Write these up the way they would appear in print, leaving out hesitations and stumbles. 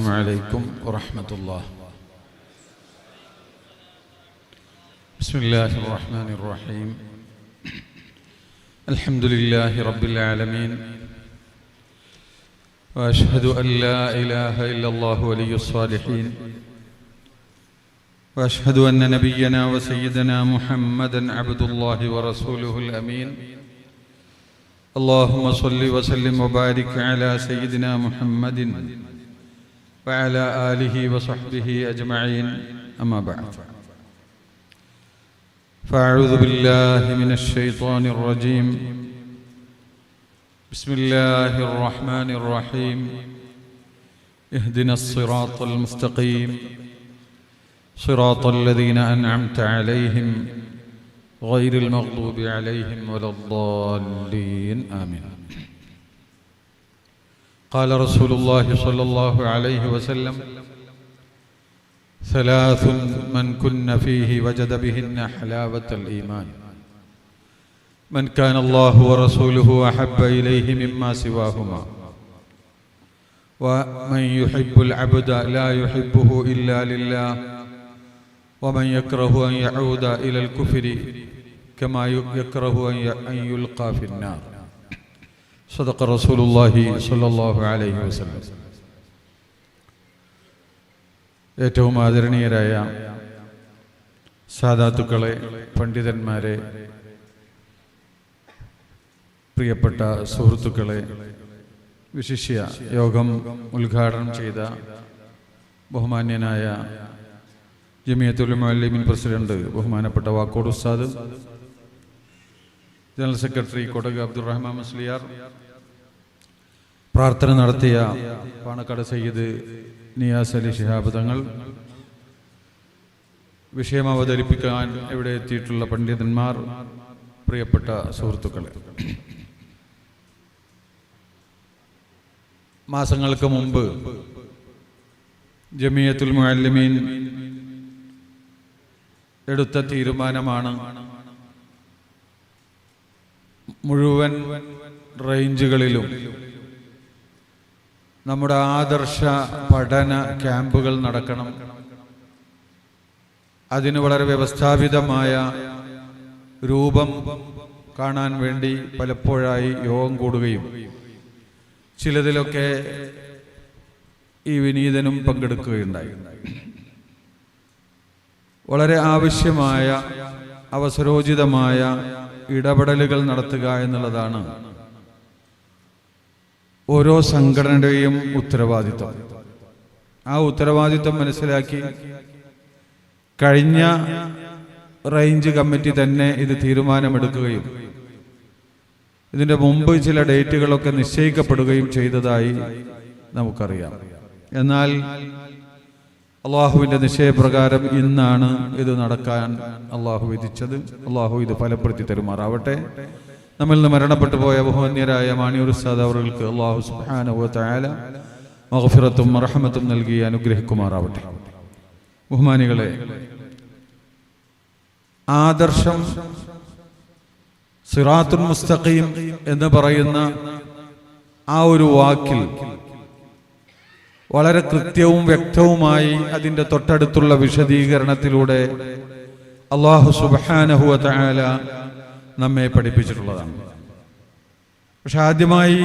السلام عليكم ورحمة الله. بسم الله الرحمن الرحيم. الحمد لله رب العالمين، وأشهد أن لا إله إلا الله ولي الصالحين، وأشهد أن نبينا وسيدنا محمدا عبد الله ورسوله الأمين. اللهم صل وسلم وبارك على سيدنا محمد وعلى آله وصحبه أجمعين، أما بعد. فأعوذ بالله من الشيطان الرجيم. بسم الله الرحمن الرحيم. اهدنا الصراط المستقيم صراط الذين أنعمت عليهم غير المغضوب عليهم ولا الضالين، آمين. قال رسول الله صلى الله عليه وسلم: ثلاث من كن فيه وجد بهن حلاوة الإيمان: من كان الله ورسوله أحب إليه مما سواهما، ومن يحب العبد لا يحبه إلا لله، ومن يكره أن يعود إلى الكفر كما يكره أن يلقى في النار. صدق رسول الله صلى الله عليه وسلم. ഏറ്റവും ആദരണീയരായ സാദാത്തുക്കളെ, പണ്ഡിതന്മാരെ, പ്രിയപ്പെട്ട സുഹൃത്തുക്കളെ, വിശിഷ്യ യോഗം ഉദ്ഘാടനം ചെയ്ത ബഹുമാന്യനായ ജമിയത്തുൽ മുഅല്ലിമീൻ പ്രസിഡന്റ് ബഹുമാനപ്പെട്ട വാക്കോട് ഉസ്താദ്, ജനറൽ സെക്രട്ടറി കൊടക് അബ്ദുറഹ്മാൻ മുസ്ലിയാർ, പ്രാർത്ഥന നടത്തിയ പാണക്കാട് സയ്യിദ് നിയാസ് അലി ശിഹാബ് തങ്ങൾ, വിഷയം അവതരിപ്പിക്കാൻ ഇവിടെ എത്തിയിട്ടുള്ള പണ്ഡിതന്മാർ, പ്രിയപ്പെട്ട സുഹൃത്തുക്കളെ, മാസങ്ങൾക്ക് മുമ്പ് ജമിയത്തുൽ മുഅല്ലിമീൻ എടുത്ത തീരുമാനമാണ് മുഴുവൻ റേഞ്ചുകളിലും നമ്മുടെ ആദർശ പഠന ക്യാമ്പുകൾ നടക്കണം. അതിന് വളരെ വ്യവസ്ഥാപിതമായ രൂപം കാണാൻ വേണ്ടി പലപ്പോഴായി യോഗം കൂടുകയും ചിലതിലൊക്കെ ഈ വിനീതനും പങ്കെടുക്കുകയുണ്ടായി. വളരെ ആവശ്യമായ അവസരോചിതമായ ഇടപെടലുകൾ നടത്തുക എന്നുള്ളതാണ് ഓരോ സംഘടനയുടെയും ഉത്തരവാദിത്വം. ആ ഉത്തരവാദിത്വം മനസ്സിലാക്കി കഴിഞ്ഞ റേഞ്ച് കമ്മിറ്റി തന്നെ ഇത് തീരുമാനമെടുക്കുകയും ഇതിൻ്റെ മുമ്പ് ചില ഡേറ്റുകളൊക്കെ നിശ്ചയിക്കപ്പെടുകയും ചെയ്തതായി നമുക്കറിയാം. എന്നാൽ അള്ളാഹുവിൻ്റെ നിശ്ചയപ്രകാരം ഇന്നാണ് ഇത് നടക്കാൻ അള്ളാഹു വിധിച്ചത്. അള്ളാഹു ഇത് ഫലപ്പെടുത്തി തരുമാറാവട്ടെ. നമ്മിൽ നിന്ന് മരണപ്പെട്ടു പോയ ബഹുമാന്യരായ മാണിയൂർ ഉസ്താദ് അവർക്ക് അള്ളാഹു സുബ്ഹാനഹു വ തആല മഗ്ഫിറത്തും റഹ്മത്തും നൽകി അനുഗ്രഹിക്കുമാറാവട്ടെ. ബഹുമാനികളെ, ആദർശം സിറാത്തുൽ മുസ്തഖീം എന്ന് പറയുന്ന ആ ഒരു വാക്കിൽ വളരെ കൃത്യവും വ്യക്തവുമായി അതിൻ്റെ തൊട്ടടുത്തുള്ള വിശദീകരണത്തിലൂടെ അല്ലാഹു സുബ്ഹാനഹു വ തആല നമ്മെ പഠിപ്പിച്ചിട്ടുള്ളതാണ്. പക്ഷെ ആദ്യമായി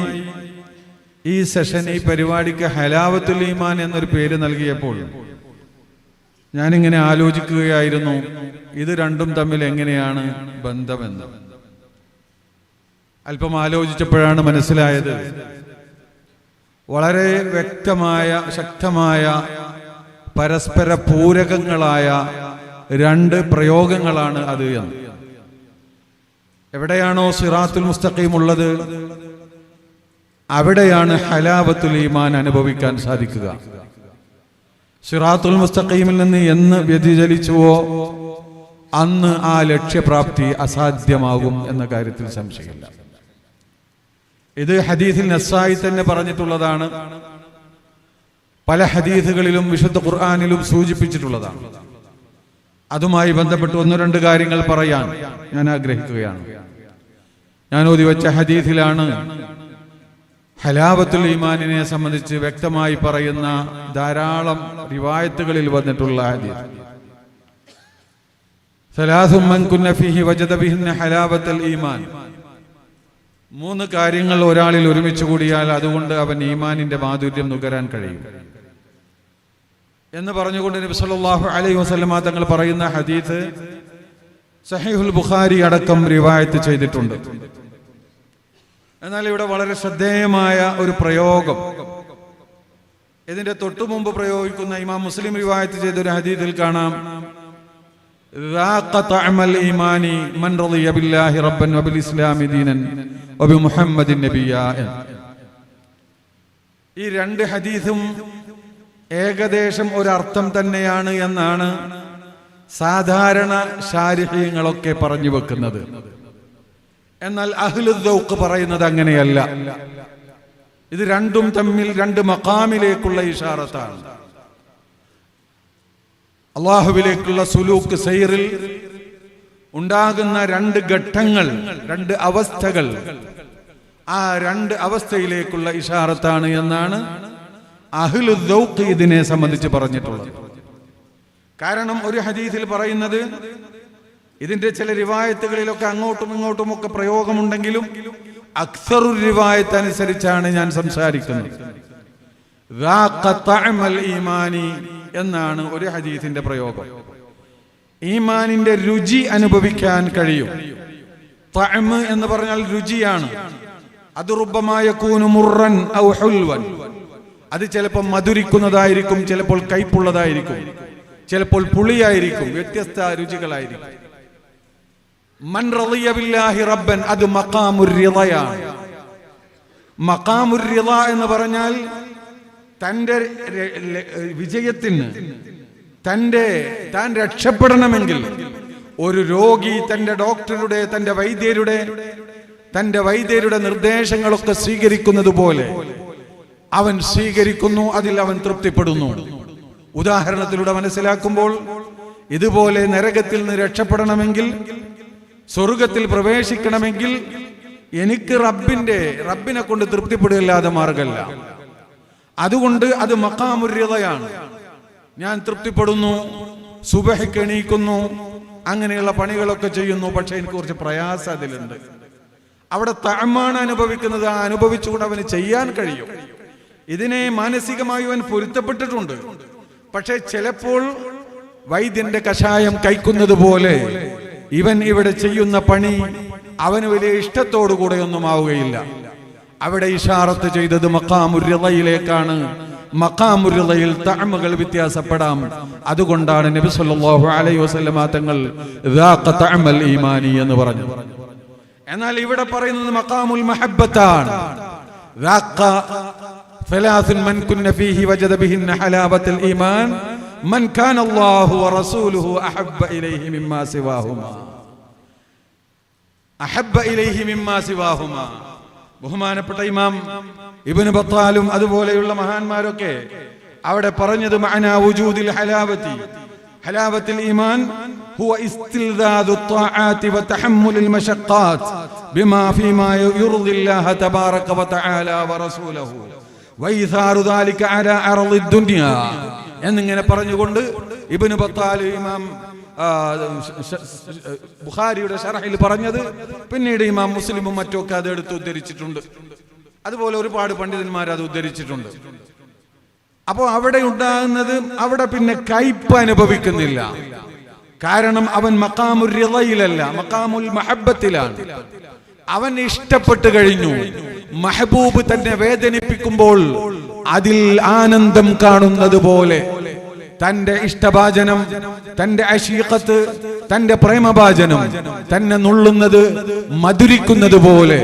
ഈ സെഷൻ, ഈ പരിപാടിക്ക് ഹലാവത്തുൽ ഈമാൻ എന്നൊരു പേര് നൽകിയപ്പോൾ ഞാനിങ്ങനെ ആലോചിക്കുകയായിരുന്നു, ഇത് രണ്ടും തമ്മിൽ എങ്ങനെയാണ് ബന്ധമെന്ന്. അല്പം ആലോചിച്ചപ്പോഴാണ് മനസ്സിലായത് വളരെ വ്യക്തമായ, ശക്തമായ, പരസ്പര പൂരകങ്ങളായ രണ്ട് പ്രയോഗങ്ങളാണ് അത് എന്ന്. എവിടെയാണോ സിറാത്തുൽ മുസ്തഖീം ഉള്ളത് അവിടെയാണ് ഹലാവത്തുൽ ഈമാൻ അനുഭവിക്കാൻ സാധിക്കുക. സിറാത്തുൽ മുസ്തഖീമിൽ നിന്ന് എന്ന് വ്യതിചലിച്ചുവോ അന്ന് ആ ലക്ഷ്യപ്രാപ്തി അസാധ്യമാകും എന്ന കാര്യത്തിൽ സംശയമില്ല. ഇത് ഹദീസിൽ നസ്സായി തന്നെ പറഞ്ഞിട്ടുള്ളതാണ്. പല ഹദീസുകളിലും വിശുദ്ധ ഖുർആനിലും സൂചിപ്പിച്ചിട്ടുള്ളതാണ്. അതുമായി ബന്ധപ്പെട്ട് ഒന്ന് രണ്ട് കാര്യങ്ങൾ പറയാൻ ഞാൻ ആഗ്രഹിക്കുകയാണ്. ഞാൻ ഓതി വെച്ച ഹദീസിലാണ് ഹലാവത്തുൽ ഈമാനിനെ സംബന്ധിച്ച് വ്യക്തമായി പറയുന്ന ധാരാളം റിവായത്തുകളിൽ വന്നിട്ടുള്ള ഹദീസ്. സലാസും മൻ കുന്ന ഫീഹി വജദ ബിഹിന്ന ഹലാവത്തുൽ ഈമാൻ. 3 കാര്യങ്ങൾ ഒരാളിൽ ഒരുമിച്ച് കൂടിയാൽ അതുകൊണ്ട് അവൻ ഈമാനിന്റെ മാധുര്യം നുകരാൻ കഴിയും എന്ന് പറഞ്ഞുകൊണ്ട് നബി സല്ലല്ലാഹു അലൈഹി വസല്ലമ തങ്ങൾ പറയുന്ന ഹദീസ് സഹീഹുൽ ബുഖാരി അടക്കം റിവായത്ത് ചെയ്തിട്ടുണ്ട്. എന്നാൽ ഇവിടെ വളരെ ശ്രദ്ധേയമായ ഒരു പ്രയോഗം, ഇതിന്റെ തൊട്ടു മുമ്പ് പ്രയോഗിക്കുന്ന ഇമാം മുസ്ലിം റിവായത്ത് ചെയ്ത ഒരു ഹദീസിൽ കാണാം, ذاق طعم الإيمان من رضي بالله ربا وبالإسلام دينا وبمحمد نبيا. ഈ 2 ഹദീസും ഏകദേശം ഒരർത്ഥം തന്നെയാണ് എന്നാണ് സാധാരണ ശാരിഹീങ്ങളൊക്കെ പറഞ്ഞു വെക്കുന്നത്. എന്നാൽ അഹ്ലുൽ ദൗഖ് പറയുന്നത് അങ്ങനെയല്ല. ഇത് രണ്ടും തമ്മിൽ 2 മഖാമിലേക്കുള്ള ഇഷാറത്താണ്. അല്ലാഹുവിലേക്കുള്ള സുലൂക്ക് സൈറിൽ ഉണ്ടാകുന്ന 2 ഘട്ടങ്ങൾ, 2 അവസ്ഥകൾ, ആ 2 അവസ്ഥയിലേക്കുള്ള ഇഷാറത്താണ് എന്നാണ് അഹ്ലുൽ ദൗഖ് ഇതിനെ സംബന്ധിച്ച് പറഞ്ഞിട്ടുള്ളത്. കാരണം ഒരു ഹദീസിൽ പറയുന്നത്, ഇതിന്റെ ചില റിവായത്തുകളിലൊക്കെ അങ്ങോട്ടും ഇങ്ങോട്ടും ഒക്കെ പ്രയോഗമുണ്ടെങ്കിലും അക്സറുൽ റിവായത്ത് അനുസരിച്ചാണ് ഞാൻ സംസാരിക്കുന്നത്. ذاق طعم الإيمان എന്നാണ് ഒരു ഹദീസിന്റെ പ്രയോഗം. ഈമാനിന്റെ രുചി അനുഭവിക്കാൻ കഴിയും. തഅം എന്ന് പറഞ്ഞാൽ രുചിയാണ്. അത് റുബ്ബമാ യകൂനു മുർറൻ ഔ ഹുൽവൻ. അത് ചിലപ്പോൾ മധുരിക്കുന്നതായിരിക്കും, ചിലപ്പോൾ കയ്പുള്ളതായിരിക്കും, ചിലപ്പോൾ പുളിയായിരിക്കും, വ്യത്യസ്ത രുചികളായിരിക്കും. മൻ റളിയ ബില്ലാഹി റബ്ബൻ, അത് മഖാമുർ റിളയാണ്. മഖാമുർ റിള എന്ന് പറഞ്ഞാൽ തന്റെ വിജയത്തിന്, താൻ രക്ഷപ്പെടണമെങ്കിൽ ഒരു രോഗി തന്റെ ഡോക്ടറുടെ, തന്റെ വൈദ്യരുടെ നിർദ്ദേശങ്ങളൊക്കെ സ്വീകരിക്കുന്നത് പോലെ അവൻ സ്വീകരിക്കുന്നു, അതിൽ അവൻ തൃപ്തിപ്പെടുന്നു. ഉദാഹരണത്തിലൂടെ മനസ്സിലാക്കുമ്പോൾ, ഇതുപോലെ നരകത്തിൽ നിന്ന് രക്ഷപ്പെടണമെങ്കിൽ, സ്വർഗത്തിൽ പ്രവേശിക്കണമെങ്കിൽ എനിക്ക് റബ്ബിനെ കൊണ്ട് തൃപ്തിപ്പെടുകയല്ലാതെ മാർഗമല്ല. അതുകൊണ്ട് അത് മഖാമുർ റിളയാണ്. ഞാൻ തൃപ്തിപ്പെടുന്നു, സുബഹിക്ക് എണീക്കുന്നു, അങ്ങനെയുള്ള പണികളൊക്കെ ചെയ്യുന്നു, പക്ഷെ എനിക്ക് കുറച്ച് പ്രയാസം അതിലുണ്ട്. അവിടെ തഅമാണ് അനുഭവിക്കുന്നത്. ആ അനുഭവിച്ചുകൊണ്ട് അവന് ചെയ്യാൻ കഴിയും. ഇതിനെ മാനസികമായി അവൻ പൊരുത്തപ്പെട്ടിട്ടുണ്ട്. പക്ഷെ ചിലപ്പോൾ വൈദ്യന്റെ കഷായം കഴിക്കുന്നത് പോലെ ഇവൻ ഇവിടെ ചെയ്യുന്ന പണി അവന് വലിയ ഇഷ്ടത്തോടുകൂടെ ഒന്നും ആവുകയില്ല. അവിടെ ഇഷാറത്ത് ചെയ്തത് മഖാമുർ റിളയിലേക്കാണ്. മഖാമുർ റിളയിൽ തഅമുകൾ വ്യത്യാസപ്പെടാം. അതുകൊണ്ടാണ് നബി സല്ലല്ലാഹു അലൈഹി വസല്ലമ തങ്ങൾ ذاق طعم الإيمان എന്ന് പറഞ്ഞു. എന്നാൽ ഇവിടെ പറയുന്നത് മഖാമുൽ മഹബ്ബത്താണ്. ذاق ثلاث من كن فيه وجد بهن حلاوة الإيمان من كان الله ورسوله أحب إليه مما سواهما. ബഹുമാനപ്പെട്ട ഇമാം ഇബ്നു ബത്താലും അതുപോലെയുള്ള മഹാന്മാരൊക്കെ അവിടെ പറഞ്ഞത് മഅനാ വുജൂദിൽ ഹലാവത്തുൽ ഈമാൻ ഹുവ ഇസ്തിൽദാദു ത്വാആതി വതഹമ്മുലുൽ മശഖ്ഖാത്ത് ബിമാ ഫീമാ യുർദില്ലാഹ തബാറക വതആല വറസൂലുഹു വഇസാറു ദാലിക അലാ അർളിദ് ദുനിയ എന്നിങ്ങനെ പറഞ്ഞുകൊണ്ട് ഇബ്നു ബത്താൽ ഇമാം ബുഖാരിയുടെ ശറഹിൽ പറഞ്ഞത്, പിന്നീട് ഇമാം മുസ്ലിമും മറ്റൊക്കെ അത് എടുത്ത് ഉദ്ധരിച്ചിട്ടുണ്ട്. അതുപോലെ ഒരുപാട് പണ്ഡിതന്മാർ അത് ഉദ്ധരിച്ചിട്ടുണ്ട്. അപ്പോൾ അവിടെ ഉണ്ടാകുന്നത്, അവിടെ പിന്നെ കയ്പ് അനുഭവിക്കുന്നില്ല. കാരണം അവൻ മഖാമുർ റിളയിലല്ല, മഖാമുൽ മഹബ്ബത്തിലാണ്. അവൻ ഇഷ്ടപ്പെട്ടു കഴിഞ്ഞു. മഹബൂബ് തന്നെ വേദനിപ്പിക്കുമ്പോൾ അതിൽ ആനന്ദം കാണുന്നത് പോലെ, തന്റെ ഇഷ്ടഭാജനം, തന്റെ അശീഖത്ത്, തന്റെ പ്രേമഭാജനം തന്നെ നുള്ളുന്നത്, മധുരിക്കുന്നത് പോലെ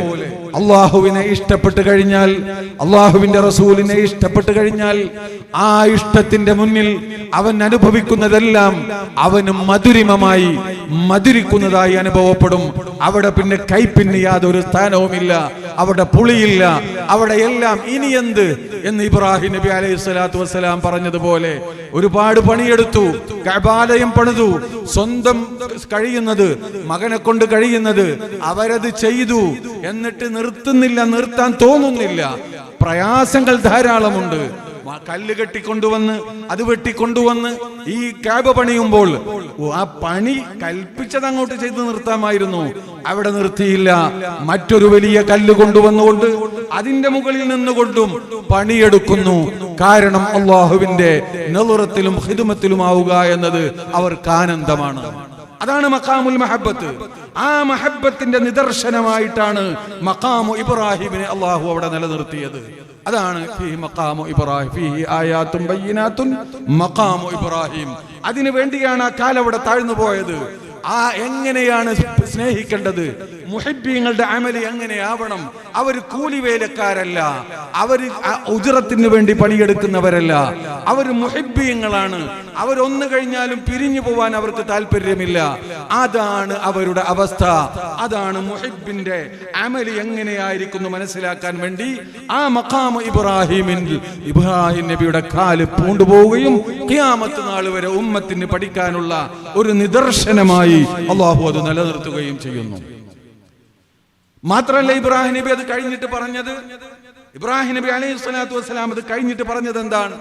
അള്ളാഹുവിനെ ഇഷ്ടപ്പെട്ടു കഴിഞ്ഞാൽ, അള്ളാഹുവിന്റെ റസൂലിനെ ഇഷ്ടപ്പെട്ടു കഴിഞ്ഞാൽ, ആ ഇഷ്ടത്തിന്റെ മുന്നിൽ അവൻ അനുഭവിക്കുന്നതെല്ലാം അവന് മധുരിമമായി, മധുരിക്കുന്നതായി അനുഭവപ്പെടും. അവിടെ പിന്നെ കയ്പിന് യാതൊരു സ്ഥാനവുമില്ല, അവിടെ പുളിയില്ല, അവിടെ എല്ലാം ഇനി എന്ത് എന്ന് ഇബ്രാഹിം നബി അലൈഹി സ്വലാത്തു വസ്സലാം പറഞ്ഞതുപോലെ ഒരുപാട് പണിയെടുത്തു, കഅബാലയം പണിതു, സ്വന്തം കഴിയുന്നത്, മകനെ കൊണ്ട് കഴിയുന്നത് അവരത് ചെയ്തു. എന്നിട്ട് നിർത്തുന്നില്ല, നിർത്താൻ തോന്നുന്നില്ല. പ്രയാസങ്ങൾ ധാരാളമുണ്ട്. കല്ല് കെട്ടിക്കൊണ്ടുവന്ന് അത് വെട്ടിക്കൊണ്ടുവന്ന് ഈ കാബ പണിയുമ്പോൾ ആ പണി കൽപ്പിച്ചത് അങ്ങോട്ട് ചെയ്ത് നിർത്താമായിരുന്നു. അവിടെ നിർത്തിയില്ല. മറ്റൊരു വലിയ കല്ല് കൊണ്ടുവന്നുകൊണ്ട് അതിന്റെ മുകളിൽ നിന്നുകൊണ്ടും പണിയെടുക്കുന്നു. കാരണം അള്ളാഹുവിന്റെ നളുറത്തിലും ഖിദ്മത്തിലുമാവുക എന്നത് അവർക്ക് ആനന്ദമാണ്. അതാണ് മഖാമുൽ മഹബ്ബത്ത്. ആ മഹബ്ബത്തിന്റെ നിദർശനമായിട്ടാണ് മഖാമു ഇബ്രാഹിമിനെ അള്ളാഹു അവിടെ നിലനിർത്തിയത്. അതാണ് മഖാമു ഇബ്രാഹിം, ഫീഹി ആയാത്തുൻ ബയ്യിനാത്തുൻ മഖാമു ഇബ്രാഹിം. അതിനു വേണ്ടിയാണ് ആ കാലം അവിടെ താഴ്ന്നു പോയത്. ആ എങ്ങനെയാണ് സ്നേഹിക്കേണ്ടത്? മുഹിബ്ബീങ്ങളുടെ അമലി എങ്ങനെയാവണം? അവർ കൂലിവേലക്കാരല്ല, അവർ ഉജ്റത്തിന് വേണ്ടി പണിയെടുക്കുന്നവരല്ല, അവർ മുഹിബ്ബീങ്ങളാണ്. അവരൊന്നു കഴിഞ്ഞാലും പിരിഞ്ഞു പോവാൻ അവർക്ക് താല്പര്യമില്ല. അതാണ് അവരുടെ അവസ്ഥ. അതാണ് മുഹിബ്ബിന്റെ അമലി എങ്ങനെയായിരിക്കുന്നു മനസ്സിലാക്കാൻ വേണ്ടി ആ മഖാമു ഇബ്രാഹിമിൽ ഇബ്രാഹിം നബിയുടെ കാല് പൂണ്ടുപോവുകയും ഖിയാമത്ത് നാൾ വരെ ഉമ്മത്തിന് പഠിക്കാനുള്ള ഒരു നിദർശനമായി അല്ലാഹു അത് നിലനിർത്തുകയും ചെയ്യുന്നു. മാത്രമല്ല, ഇബ്രാഹിം നബി അത് കഴിഞ്ഞിട്ട് പറഞ്ഞത്, ഇബ്രാഹിം നബി അലൈഹി സ്വലാത്തു വസ്സലാം അത് കഴിഞ്ഞിട്ട് പറഞ്ഞത് എന്താണ്?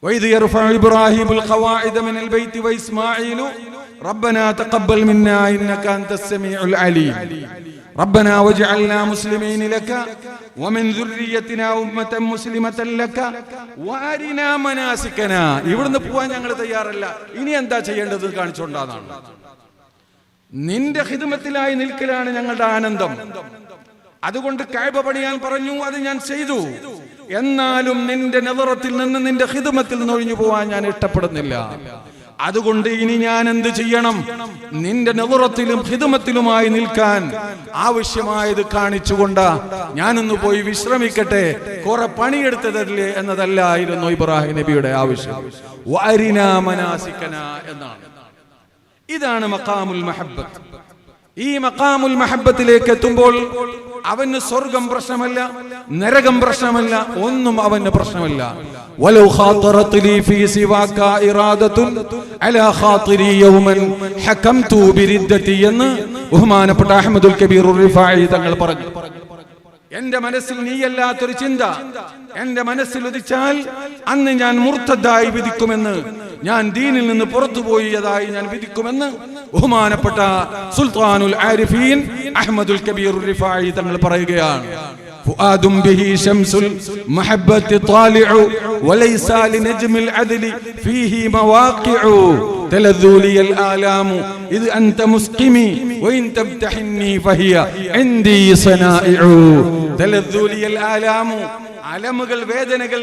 വഇദ് യർഫഉ ഇബ്രാഹിമുൽ ഖവാഇദ മിനൽ ബൈത്തി വഇസ്മാഈലു റബ്ബനാ തഖബ്ബൽ മിന്നാ ഇന്നക അൻതസ് സമീഉൽ അലീം റബ്ബനാ വജ്അൽനാ മുസ്ലിമീന ലക വമിൻ ദുർരിയ്യതിനാ ഉമ്മതൻ മുസ്ലിമതൻ ലക വഅരിനാ മനാസികനാ. ഇവിടുന്ന് പോവാൻ ഞങ്ങൾ തയ്യാറല്ല, ഇനി എന്താ ചെയ്യേണ്ടത് കാണിച്ചുകൊണ്ടാണ്. നിന്റെ ഖിദ്മത്തിലായി നിൽക്കലാണ് ഞങ്ങളുടെ ആനന്ദം. അതുകൊണ്ട് കഅബ പണിയാൻ പറഞ്ഞു, അത് ഞാൻ ചെയ്തു. എന്നാലും നിന്റെ നളറത്തിൽ നിന്ന്, നിന്റെ ഖിദ്മത്തിൽ നിന്ന് ഒഴിഞ്ഞു പോവാൻ ഞാൻ ഇഷ്ടപ്പെടുന്നില്ല. അതുകൊണ്ട് ഇനി ഞാൻ എന്ത് ചെയ്യണം? നിന്റെ നളറത്തിലും ഖിദ്മത്തിലുമായി നിൽക്കാൻ ആവശ്യമായത് കാണിച്ചുകൊണ്ട് ഞാനൊന്ന് പോയി വിശ്രമിക്കട്ടെ, കുറെ പണിയെടുത്തതല്ലേ എന്നതല്ലായിരുന്നു ഇബ്രാഹിം നബിയുടെ ആവശ്യം. വഅരിനാ മനാസികനാ എന്നാണ്. ഇതാണ് മഖാമുൽ മഹബ്ബത്ത്. ഈ മഖാമുൽ മഹബ്ബത്തിലേക്ക് എത്തുമ്പോൾ അവന് സ്വർഗം പ്രശ്നമല്ല, നരകം പ്രശ്നമല്ല, ഒന്നും അവന് പ്രശ്നമല്ല. വലൗ ഖാതറത് ലീ ഫീ സിവാക ഇറാദത്തുൻ അലാ ഖാതിരി യൗമൻ ഹകംതു ബിരിദ്ദതി എന്ന് ബഹുമാനപ്പെട്ട അഹ്മദുൽ കബീർ റിഫായി തങ്ങൾ പറഞ്ഞു. എന്റെ മനസ്സിൽ നീയല്ലാത്തൊരു ചിന്ത എന്റെ മനസ്സിൽ ഉദിച്ചാൽ അന്ന് ഞാൻ മുർത്തദ്ദായി വിധിക്കുമെന്ന്, ഞാൻ ദീനിൽ നിന്ന് പുറത്തുപോയതായി ഞാൻ വിധിക്കുമെന്ന് ബഹുമാനപ്പെട്ട സുൽത്താനുൽ ആരിഫീൻ അഹ്മദുൽ കബീർ റിഫായി തങ്ങൾ പറയുകയാണ്. ഫുആദും ബിഹി ശംസുൽ മഹബ്ബത്തി ത്വാലിഉ വലൈസ ലിനജ്മിൽ അദ്ലി ഫീഹി മവാഖിഉ തലദ്ദു ലിയൽ ആലാമു ഇദ് അൻത മുസ്ഖിമി വഇൻ തബ്തഹിന്നി ഫഹിയ ഇൻദി സനാഇഉ. തലദ്ദു ലിയൽ ആലാമു, അലമുകൾ, വേദനകൾ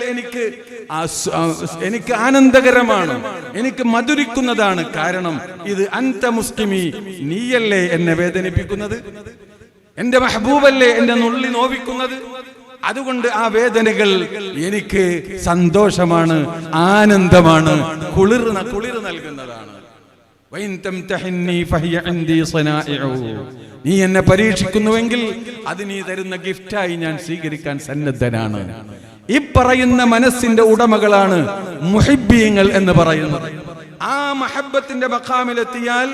എനിക്ക് ആനന്ദകരമാണ്, എനിക്ക് മധുരിക്കുന്നതാണ്. കാരണം ഇത് അൻത മുസ്കിമി, നീയല്ലേ എന്നെ വേദനിപ്പിക്കുന്നത്, എന്റെ മെഹബൂബല്ലേ എന്നെ നുള്ളി നോവിക്കുന്നത്. അതുകൊണ്ട് ആ വേദനകൾ എനിക്ക് സന്തോഷമാണ്, ആനന്ദമാണ്, കുളിർ നൽകുന്നതാണ്. നീ എന്നെ പരീക്ഷിക്കുന്നുവെങ്കിൽ അത് നീ തരുന്ന ഗിഫ്റ്റായി ഞാൻ സ്വീകരിക്കാൻ സന്നദ്ധനാണ്. ഈ പറയുന്ന മനസ്സിന്റെ ഉടമകളാണ് മുഹിബ്ബീങ്ങൾ എന്ന് പറയുന്നത്. ആ മഹബ്ബത്തിന്റെ മഖാമിലെത്തിയാൽ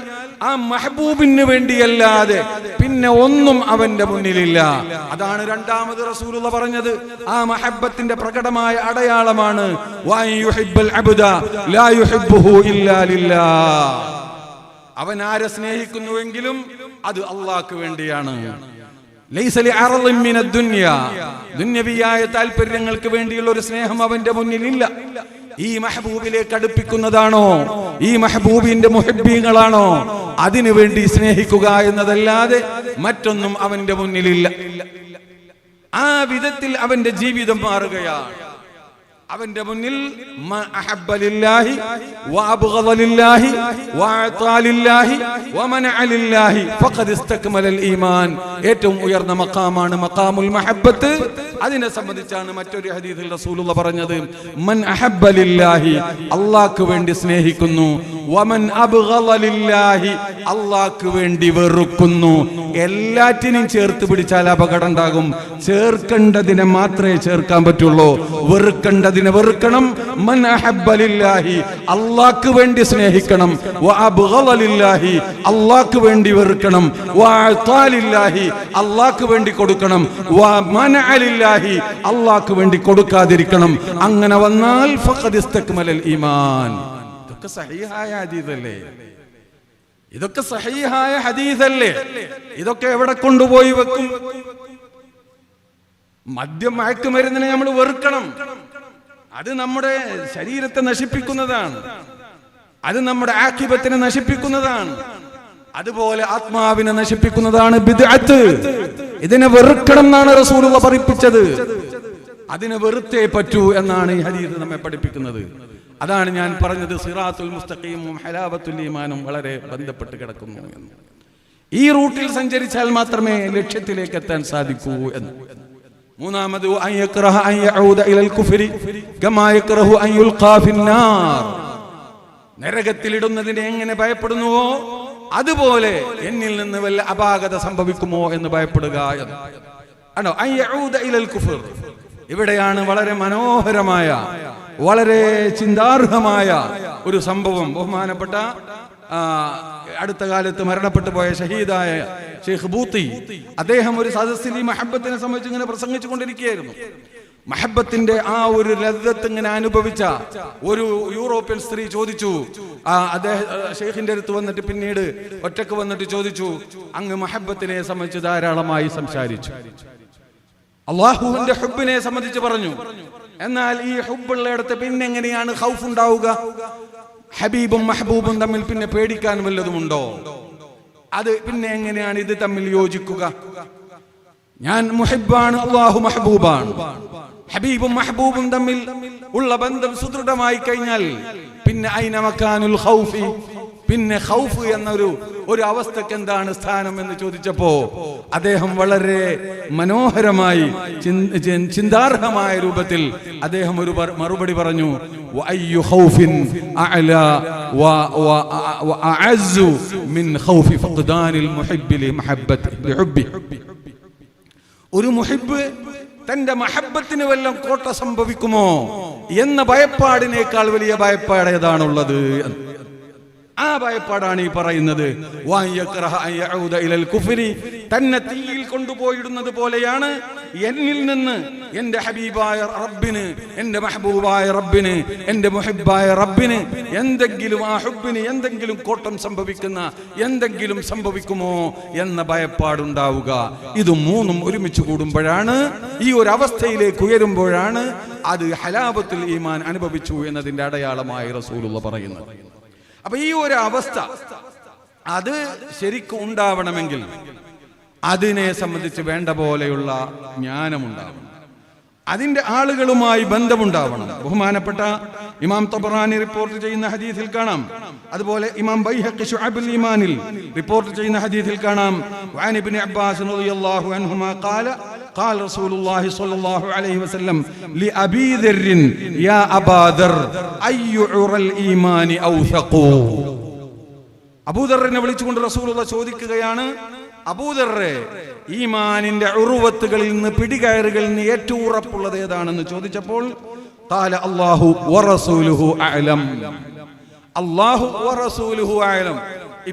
ആ മഹബൂബിന് വേണ്ടിയല്ലാതെ പിന്നെ ഒന്നും അവന്റെ മുന്നിലില്ല. അതാണ് രണ്ടാമത് റസൂലുള്ള പറഞ്ഞത്. ആ മഹബ്ബത്തിന്റെ പ്രകടമായ അടയാളമാണ് അവൻ ആരെ സ്നേഹിക്കുന്നുവെങ്കിലും അത് അള്ളാഹ്ക്ക് വേണ്ടിയാണ്. ദുന്യവിയായ താല്പര്യങ്ങൾക്ക് വേണ്ടിയുള്ള ഒരു സ്നേഹം അവന്റെ മുന്നിലില്ല. ഈ മെഹബൂബിലേക്ക് അടുപ്പിക്കുന്നതാണോ, ഈ മെഹബൂബിന്റെ മുഹിബ്ബീങ്ങളാണോ, അതിനു വേണ്ടി സ്നേഹിക്കുക എന്നതല്ലാതെ മറ്റൊന്നും അവന്റെ മുന്നിലില്ല. ആ വിധത്തിൽ അവന്റെ ജീവിതം മാറുകയാണ്. അവന്റെ മുന്നിൽ ഏറ്റവും ഉയർന്ന മഖാമാണ് മഖാമുൽ മഹബ്ബത്ത്. അതിനെ സംബന്ധിച്ചാണ് മറ്റൊരു ഹദീസിൽ റസൂലുള്ള പറഞ്ഞത്, മൻ അഹബ്ബ ലില്ലാഹി, അല്ലാഹ്ക്ക് വേണ്ടി സ്നേഹിക്കുന്നു, വമൻ അബ്ഗള ലില്ലാഹി, അല്ലാഹ്ക്ക് വേണ്ടി വെറുക്കുന്നു. എല്ലാറ്റിനെയും ചേർത്ത് പിടിച്ചാൽ അപകടം ഉണ്ടാകും. ചേർക്കേണ്ടതിനെ മാത്രമേ ചേർക്കാൻ പറ്റുള്ളൂ, വെറുക്കേണ്ടത് അതിനെ വെറുക്കണം. മൻ അഹബ്ബ ലില്ലാഹി, അല്ലാഹ്ക്ക് വേണ്ടി സ്നേഹിക്കണം. വ അബ്ഗള ലില്ലാഹി, അല്ലാഹ്ക്ക് വേണ്ടി വെറുക്കണം. വ അഅതാ ലില്ലാഹി, അല്ലാഹ്ക്ക് വേണ്ടി കൊടുക്കണം. വ മനഅ ലില്ലാഹി, അല്ലാഹ്ക്ക് വേണ്ടി കൊടുക്കാതിരിക്കണം. അങ്ങനെ വന്നാൽ ഫഖദ് ഇസ്തക്മലൽ ഈമാൻ. ഇതൊക്കെ സഹീഹായ ഹദീസല്ലേ? ഇതൊക്കെ സഹീഹായ ഹദീസല്ലേ? ഇതൊക്കെ എവിടെ കൊണ്ടുപോയി വെക്കും? മദ്യം, മയക്കുമരുന്നിനെ നമ്മൾ വെറുക്കണം. അത് നമ്മുടെ ശരീരത്തെ നശിപ്പിക്കുന്നതാണ്. അത് നമ്മുടെ ആഖിബത്തിനെ നശിപ്പിക്കുന്നതാണ്. അതുപോലെ ആത്മാവിനെ നശിപ്പിക്കുന്നതാണ് ബിദ്അത്ത്. ഇതിനെ വെറുക്കണം എന്നാണ് റസൂലുള്ളാഹി പഠിപ്പിച്ചത്. അതിനെ വെറുത്തേ പറ്റൂ എന്നാണ് ഈ ഹദീസ് നമ്മെ പഠിപ്പിക്കുന്നത്. അതാണ് ഞാൻ പറഞ്ഞത്, സിറാത്തുൽ മുസ്തഖീമും ഹലാവത്തുൽ ഈമാനും വളരെ ബന്ധപ്പെട്ട് കിടക്കുന്നു എന്ന്. ഈ റൂട്ടിൽ സഞ്ചരിച്ചാൽ മാത്രമേ ലക്ഷ്യത്തിലേക്ക് എത്താൻ സാധിക്കൂ എന്ന്. മൂന്നാമത് അൻ യക്റഹ അൻ യഊദ ഇലൽ കുഫ്രി കമാ യക്റഹു അൻ യുൽഖാ ഫിന്നാർ. നരകത്തിലിടുന്നതിനെ എങ്ങനെ ഭയപ്പെടുന്നുവോ അതുപോലെ എന്നിൽ നിന്ന് വല്ല അപാകത സംഭവിക്കുമോ എന്ന് ഭയപ്പെടുക എന്ന്. ആണോ അൻ യഊദ ഇലൽ കുഫ്ർ. ഇവിടെയാണ് വളരെ മനോഹരമായ, വളരെ ചിന്താർഹമായ ഒരു സംഭവം. ബഹുമാനപ്പെട്ട അടുത്ത കാലത്ത് മരണപ്പെട്ടു പോയ ഷഹീദായ ഷെയ്ഖ് ബൂത്തി, അദ്ദേഹം ഒരു സദസ്സിൽ ഈ മഹബത്തിനെ സംബന്ധിച്ച് ഇങ്ങനെ പ്രസംഗിച്ചു കൊണ്ടിരിക്കുകയായിരുന്നു. മഹബത്തിന്റെ ആ ഒരു ലദ്ദത്ത് ഇങ്ങനെ അനുഭവിച്ച ഒരു യൂറോപ്യൻ സ്ത്രീ ചോദിച്ചു, അദ്ദേഹം ഷെയ്ഖിന്റെ അടുത്ത് വന്നിട്ട് പിന്നീട് ഒറ്റക്ക് വന്നിട്ട് ചോദിച്ചു, അങ്ങ് മഹബത്തിനെ സംബന്ധിച്ച് ധാരാളമായി സംസാരിച്ചു, അള്ളാഹുവിന്റെ ഹുബ്ബിനെ സംബന്ധിച്ച് പറഞ്ഞു. എന്നാൽ ഈ ഹുബ്ബുള്ളയിടത്ത് പിന്നെ എങ്ങനെയാണ് ഖൗഫ് ഉണ്ടാവുക? ഹബീബും മഹബൂബും തമ്മിൽ പിന്നെ പേടിക്കാൻ വല്ലതുമുണ്ടോ? അത് പിന്നെ എങ്ങനെയാണ് ഇത് തമ്മിൽ യോജിക്കുക? ഞാൻ മുഹിബ്ബാണ്, അള്ളാഹു മഹബൂബാണ്. ഹബീബും മഹബൂബും തമ്മിൽ ഉള്ള ബന്ധം സുദൃഢമായി കഴിഞ്ഞാൽ പിന്നെ ഐന മക്കാനുൽ ഖൗഫി, പിന്നെ ഖൗഫ് എന്നൊരു അവസ്ഥക്ക് എന്താണ് സ്ഥാനം എന്ന് ചോദിച്ചപ്പോ അദ്ദേഹം വളരെ മനോഹരമായി ചിന്താർഹമായ രൂപത്തിൽ അദ്ദേഹം ഒരു മറുപടി പറഞ്ഞു, വഅയ്യു ഖൗഫിൻ അഅലാ വഅഅസ്സു മിൻ ഖൗഫി ഫഖ്ദാനിൽ മുഹിബ്ബി ലിഹുബ്ബി. ഒരു മുഹിബ്ബ് തന്റെ മഹബത്തിന് വല്ലതും കോട്ട സംഭവിക്കുമോ എന്ന ഭയപ്പാടിനേക്കാൾ വലിയ ഭയപ്പാട് ഏതാണുള്ളത്? ആ ഭയപ്പാടാണ് ഈ പറയുന്നത്. തന്നെ തീയിൽ കൊണ്ടുപോയിടുന്നത് പോലെയാണ് എന്നിൽ നിന്ന് എന്റെ ഹബീബായ റബ്ബിന്, എന്റെ മഹബൂബായ റബ്ബിന്, എന്റെ മുഹിബ്ബായ റബ്ബിന് എന്തെങ്കിലും, ആ ഹുബ്ബിന് എന്തെങ്കിലും കോട്ടം സംഭവിക്കുന്ന എന്തെങ്കിലും സംഭവിക്കുമോ എന്ന ഭയപ്പാടുണ്ടാവുക. ഇത് മൂന്നും ഒരുമിച്ച് കൂടുമ്പോഴാണ്, ഈ ഒരു അവസ്ഥയിലേക്ക് ഉയരുമ്പോഴാണ് അത് ഹലാവത്തുൽ ഈമാൻ അനുഭവിച്ചു എന്നതിന്റെ അടയാളമായി റസൂലുള്ളാഹി പറയുന്നത്. അപ്പൊ ഈ ഒരു അവസ്ഥ അത് ശരിക്കും ഉണ്ടാവണമെങ്കിൽ അതിനെ സംബന്ധിച്ച് വേണ്ട പോലെയുള്ള ജ്ഞാനമുണ്ടാവണം, അതിന്റെ ആളുകളുമായി ബന്ധമുണ്ടാവണം. ബഹുമാനപ്പെട്ട ഇമാം തബറാനി റിപ്പോർട്ട് ചെയ്യുന്ന ഹദീസിൽ കാണാം, അതുപോലെ ഇമാം ബൈഹഖി ശുഅബുൽ ഈമാനിൽ റിപ്പോർട്ട് ചെയ്യുന്ന ഹദീസിൽ കാണാം, വഅൻ ഇബ്നു അബ്ബാസ് റളിയല്ലാഹു അൻഹുമാ ഖാല قال رسول الله صلى الله عليه وسلم لأبي ذر يا أبا ذر أي عرى الإيمان أوثق. അബൂദറിനെ വിളിച്ചുകൊണ്ട് റസൂലുള്ളാഹി ചോദിക്കുകയാണ്, അബൂദറെ, ഈമാനിന്റെ ഉറുവത്തുകളിൽ നിന്ന്, പിടികയറുകളിൽ നിന്ന് ഏറ്റവും ഉറപ്പുള്ളത് ഏതാണെന്ന് ചോദിച്ചപ്പോൾ ഖാല അല്ലാഹു വറസൂലുഹു അഅലം. അല്ലാഹു വറസൂലുഹു അഅലം.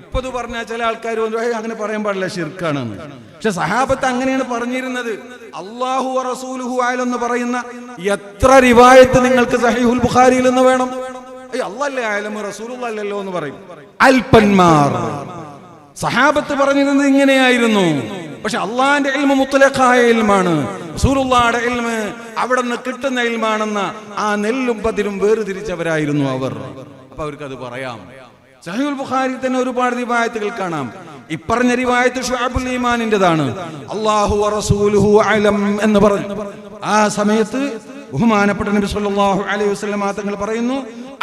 ഇപ്പത് പറഞ്ഞാൽ ചില ആൾക്കാർ അങ്ങനെ പറയാൻ പാടില്ല, ശിർക്കാണെന്ന്. പക്ഷെ സഹാബത്ത് അങ്ങനെയാണ് പറഞ്ഞിരുന്നത്. അല്ലാഹു വറസൂലുഹു അഅലം എന്ന് പറയുന്ന എത്ര റിവായത്ത് നിങ്ങൾക്ക് സഹീഹുൽ ബുഖാരിയിൽ നിന്ന് വേണം? അല്ലാഹല്ലേ അഅലം, റസൂലുള്ളാഹി അല്ലല്ലോ എന്ന് പറയും അൽപന്മാർ. സഹാബത്ത് പറഞ്ഞിരുന്നത് ഇങ്ങനെയായിരുന്നു. പക്ഷെ അള്ളാഹിന്റെ ഇൽമ് മുത്ലഖായ ഇൽമാണ്, റസൂലുള്ളാഹിയുടെ ഇൽമ് അവിടെ നിന്ന് കിട്ടുന്ന ഇൽമാണെന്ന ആ നെല്ലും പതിരും വേർതിരിച്ചവരായിരുന്നു അവർ. അപ്പൊ അവർക്കത് പറയാം. സഹീഹുൽ ബുഖാരിയിൽ തന്നെ ഒരുപാട് റിവായത്തുകൾ കാണാം. ഇപ്പറഞ്ഞ റിവായത്ത് ശുഅബുൽ ഈമാനിന്റേതാണ്. അല്ലാഹു വറസൂലുഹു അഅലം എന്ന് പറഞ്ഞു. ആ സമയത്ത് ബഹുമാനപ്പെട്ട നബി സല്ലല്ലാഹു അലൈഹി വസല്ലം തങ്ങൾ പറയുന്നു,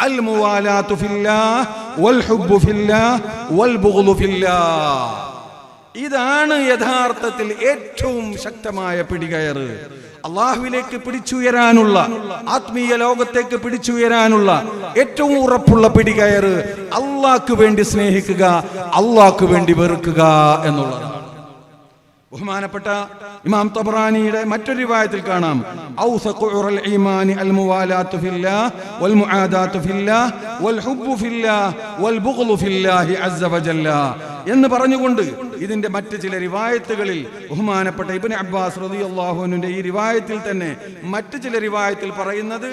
അൽ മുവാലാത്തു ഫില്ലാഹ് വൽ ഹുബ്ബു ഫില്ലാഹ് വൽ ബുഗ്ളു ഫില്ലാഹ്. ഇതാണ് യഥാർത്ഥത്തിൽ ഏറ്റവും ശക്തമായ പിടികയറ്. അള്ളാഹുവിലേക്ക് പിടിച്ചുയരാനുള്ള, ആത്മീയ ലോകത്തേക്ക് പിടിച്ചുയരാനുള്ള ഏറ്റവും ഉറപ്പുള്ള പിടികയറ് അള്ളാഹ്ക്ക് വേണ്ടി സ്നേഹിക്കുക, അള്ളാഹ്ക്ക് വേണ്ടി വെറുക്കുക എന്നുള്ളതാണ്. ബഹുമാനപ്പെട്ട ഇമാം തബറാനിയുടെ മറ്റൊരു റിവായത്തിൽ കാണാം ഔസഖു ഉറൽ ഈമാനി അൽ മുവാലാത്തു ഫില്ലാഹ് വൽ മുആദാത്തു ഫില്ലാഹ് വൽ ഹുബ്ബു ഫില്ലാഹ് വൽ ബുഗ്ളു ഫില്ലാഹി അസ്സ വജല്ല എന്ന് പറഞ്ഞുകൊണ്ട് ഇതിന്റെ മറ്റ് ചില റിവായത്തുകളിൽ ബഹുമാനപ്പെട്ട ഇബ്നു അബ്ബാസ് റളിയല്ലാഹു അൻഹുവിന്റെ ഈ റിവായത്തിൽ തന്നെ മറ്റ് ചില റിവായത്തിൽ പറയുന്നത്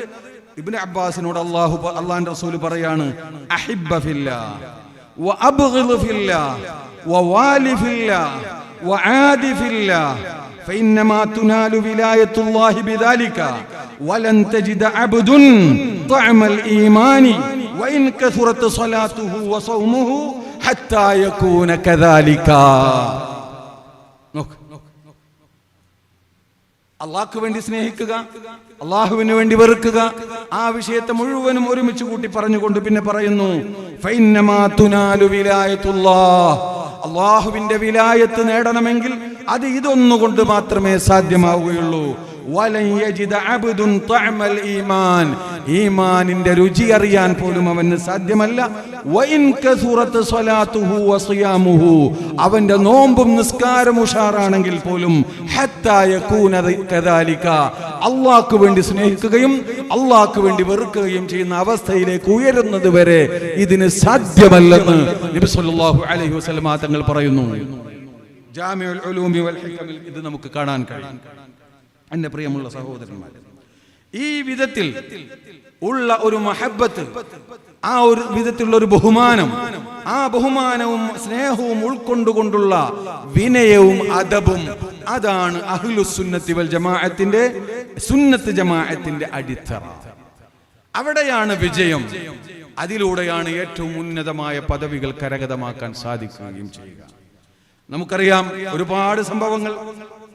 ഇബ്നു അബ്ബാസിനോട് അല്ലാഹുവിന്റെ റസൂൽ പറയാണ് അഹിബ്ബ ഫില്ലാഹ് വഅബ്ഗിദ് ഫില്ലാഹ് വവാലി ഫില്ലാഹ് وعاد في الله فإنما تنال ولاية الله بذلك ولن تجد عبد طعم الإيمان وإن كثرت صلاته وصومه حتى يكون كذلك. അള്ളാഹ്ക്ക് വേണ്ടി സ്നേഹിക്കുക, അള്ളാഹുവിന് വേണ്ടി വെറുക്കുക, ആ വിഷയത്തെ മുഴുവനും ഒരുമിച്ച് കൂട്ടി പറഞ്ഞുകൊണ്ട് പിന്നെ പറയുന്നു ഫൈന്നമാ തുനാലു വിലായത്തുല്ലാഹ്, അള്ളാഹുവിന്റെ വിലായത്ത് നേടണമെങ്കിൽ അത് ഇതൊന്നുകൊണ്ട് മാത്രമേ സാധ്യമാവുകയുള്ളൂ. വലൻ യജിദ അബ്ദുൻ തഅമൽ ഈമാൻ, ഈമാനിന്റെ രുചി അറിയാൻ പോലും അവന് സാധ്യമല്ല. വഇൻ കസുറത്ത് സ്വലാത്തുഹു വസിയാമുഹു, അവന്റെ നോമ്പും നിസ്കാരം ഉഷാറാണെങ്കിൽ പോലും ഹത്താ യകൂന കദാലിക, അല്ലാഹുവിന് വേണ്ടി സ്നേഹിക്കുകയും അല്ലാഹുവിന് വേണ്ടി വെറുക്കുകയും ചെയ്യുന്ന അവസ്ഥയിലേക്ക് ഉയരുന്നത് വരെ ഇതിന് സാധ്യമല്ലെന്ന് നബി സല്ലല്ലാഹു അലൈഹി വസല്ലം തങ്ങൾ പറയുന്നു. ജാമിഉൽ ഉലൂമി വൽ ഹികമിൽ ഇത് നമുക്ക് കാണാൻ കഴിയും. എന്റെ പ്രിയമുള്ള സഹോദരന്മാരെ, ഈ വിധത്തിൽ ഉള്ള ഒരു മഹബ്ബത്ത്, ആ ഒരു വിധത്തിലുള്ള ഒരു ബഹുമാനം, ആ ബഹുമാനവും സ്നേഹവും ഉൾക്കൊണ്ടുകൊണ്ടുള്ള വിനയവും അദബും, അതാണ് അഹ്ലുസ് സുന്നത്തി വൽ ജമാഅത്തിന്റെ സുന്നത്ത് ജമാഅത്തിന്റെ അടിത്തറ. അവിടെയാണ് വിജയം. അതിലൂടെയാണ് ഏറ്റവും ഉന്നതമായ പദവികൾ കരഗതമാക്കാൻ സാധിക്കുകയും ചെയ്യുക. നമുക്കറിയാം ഒരുപാട് സംഭവങ്ങൾ,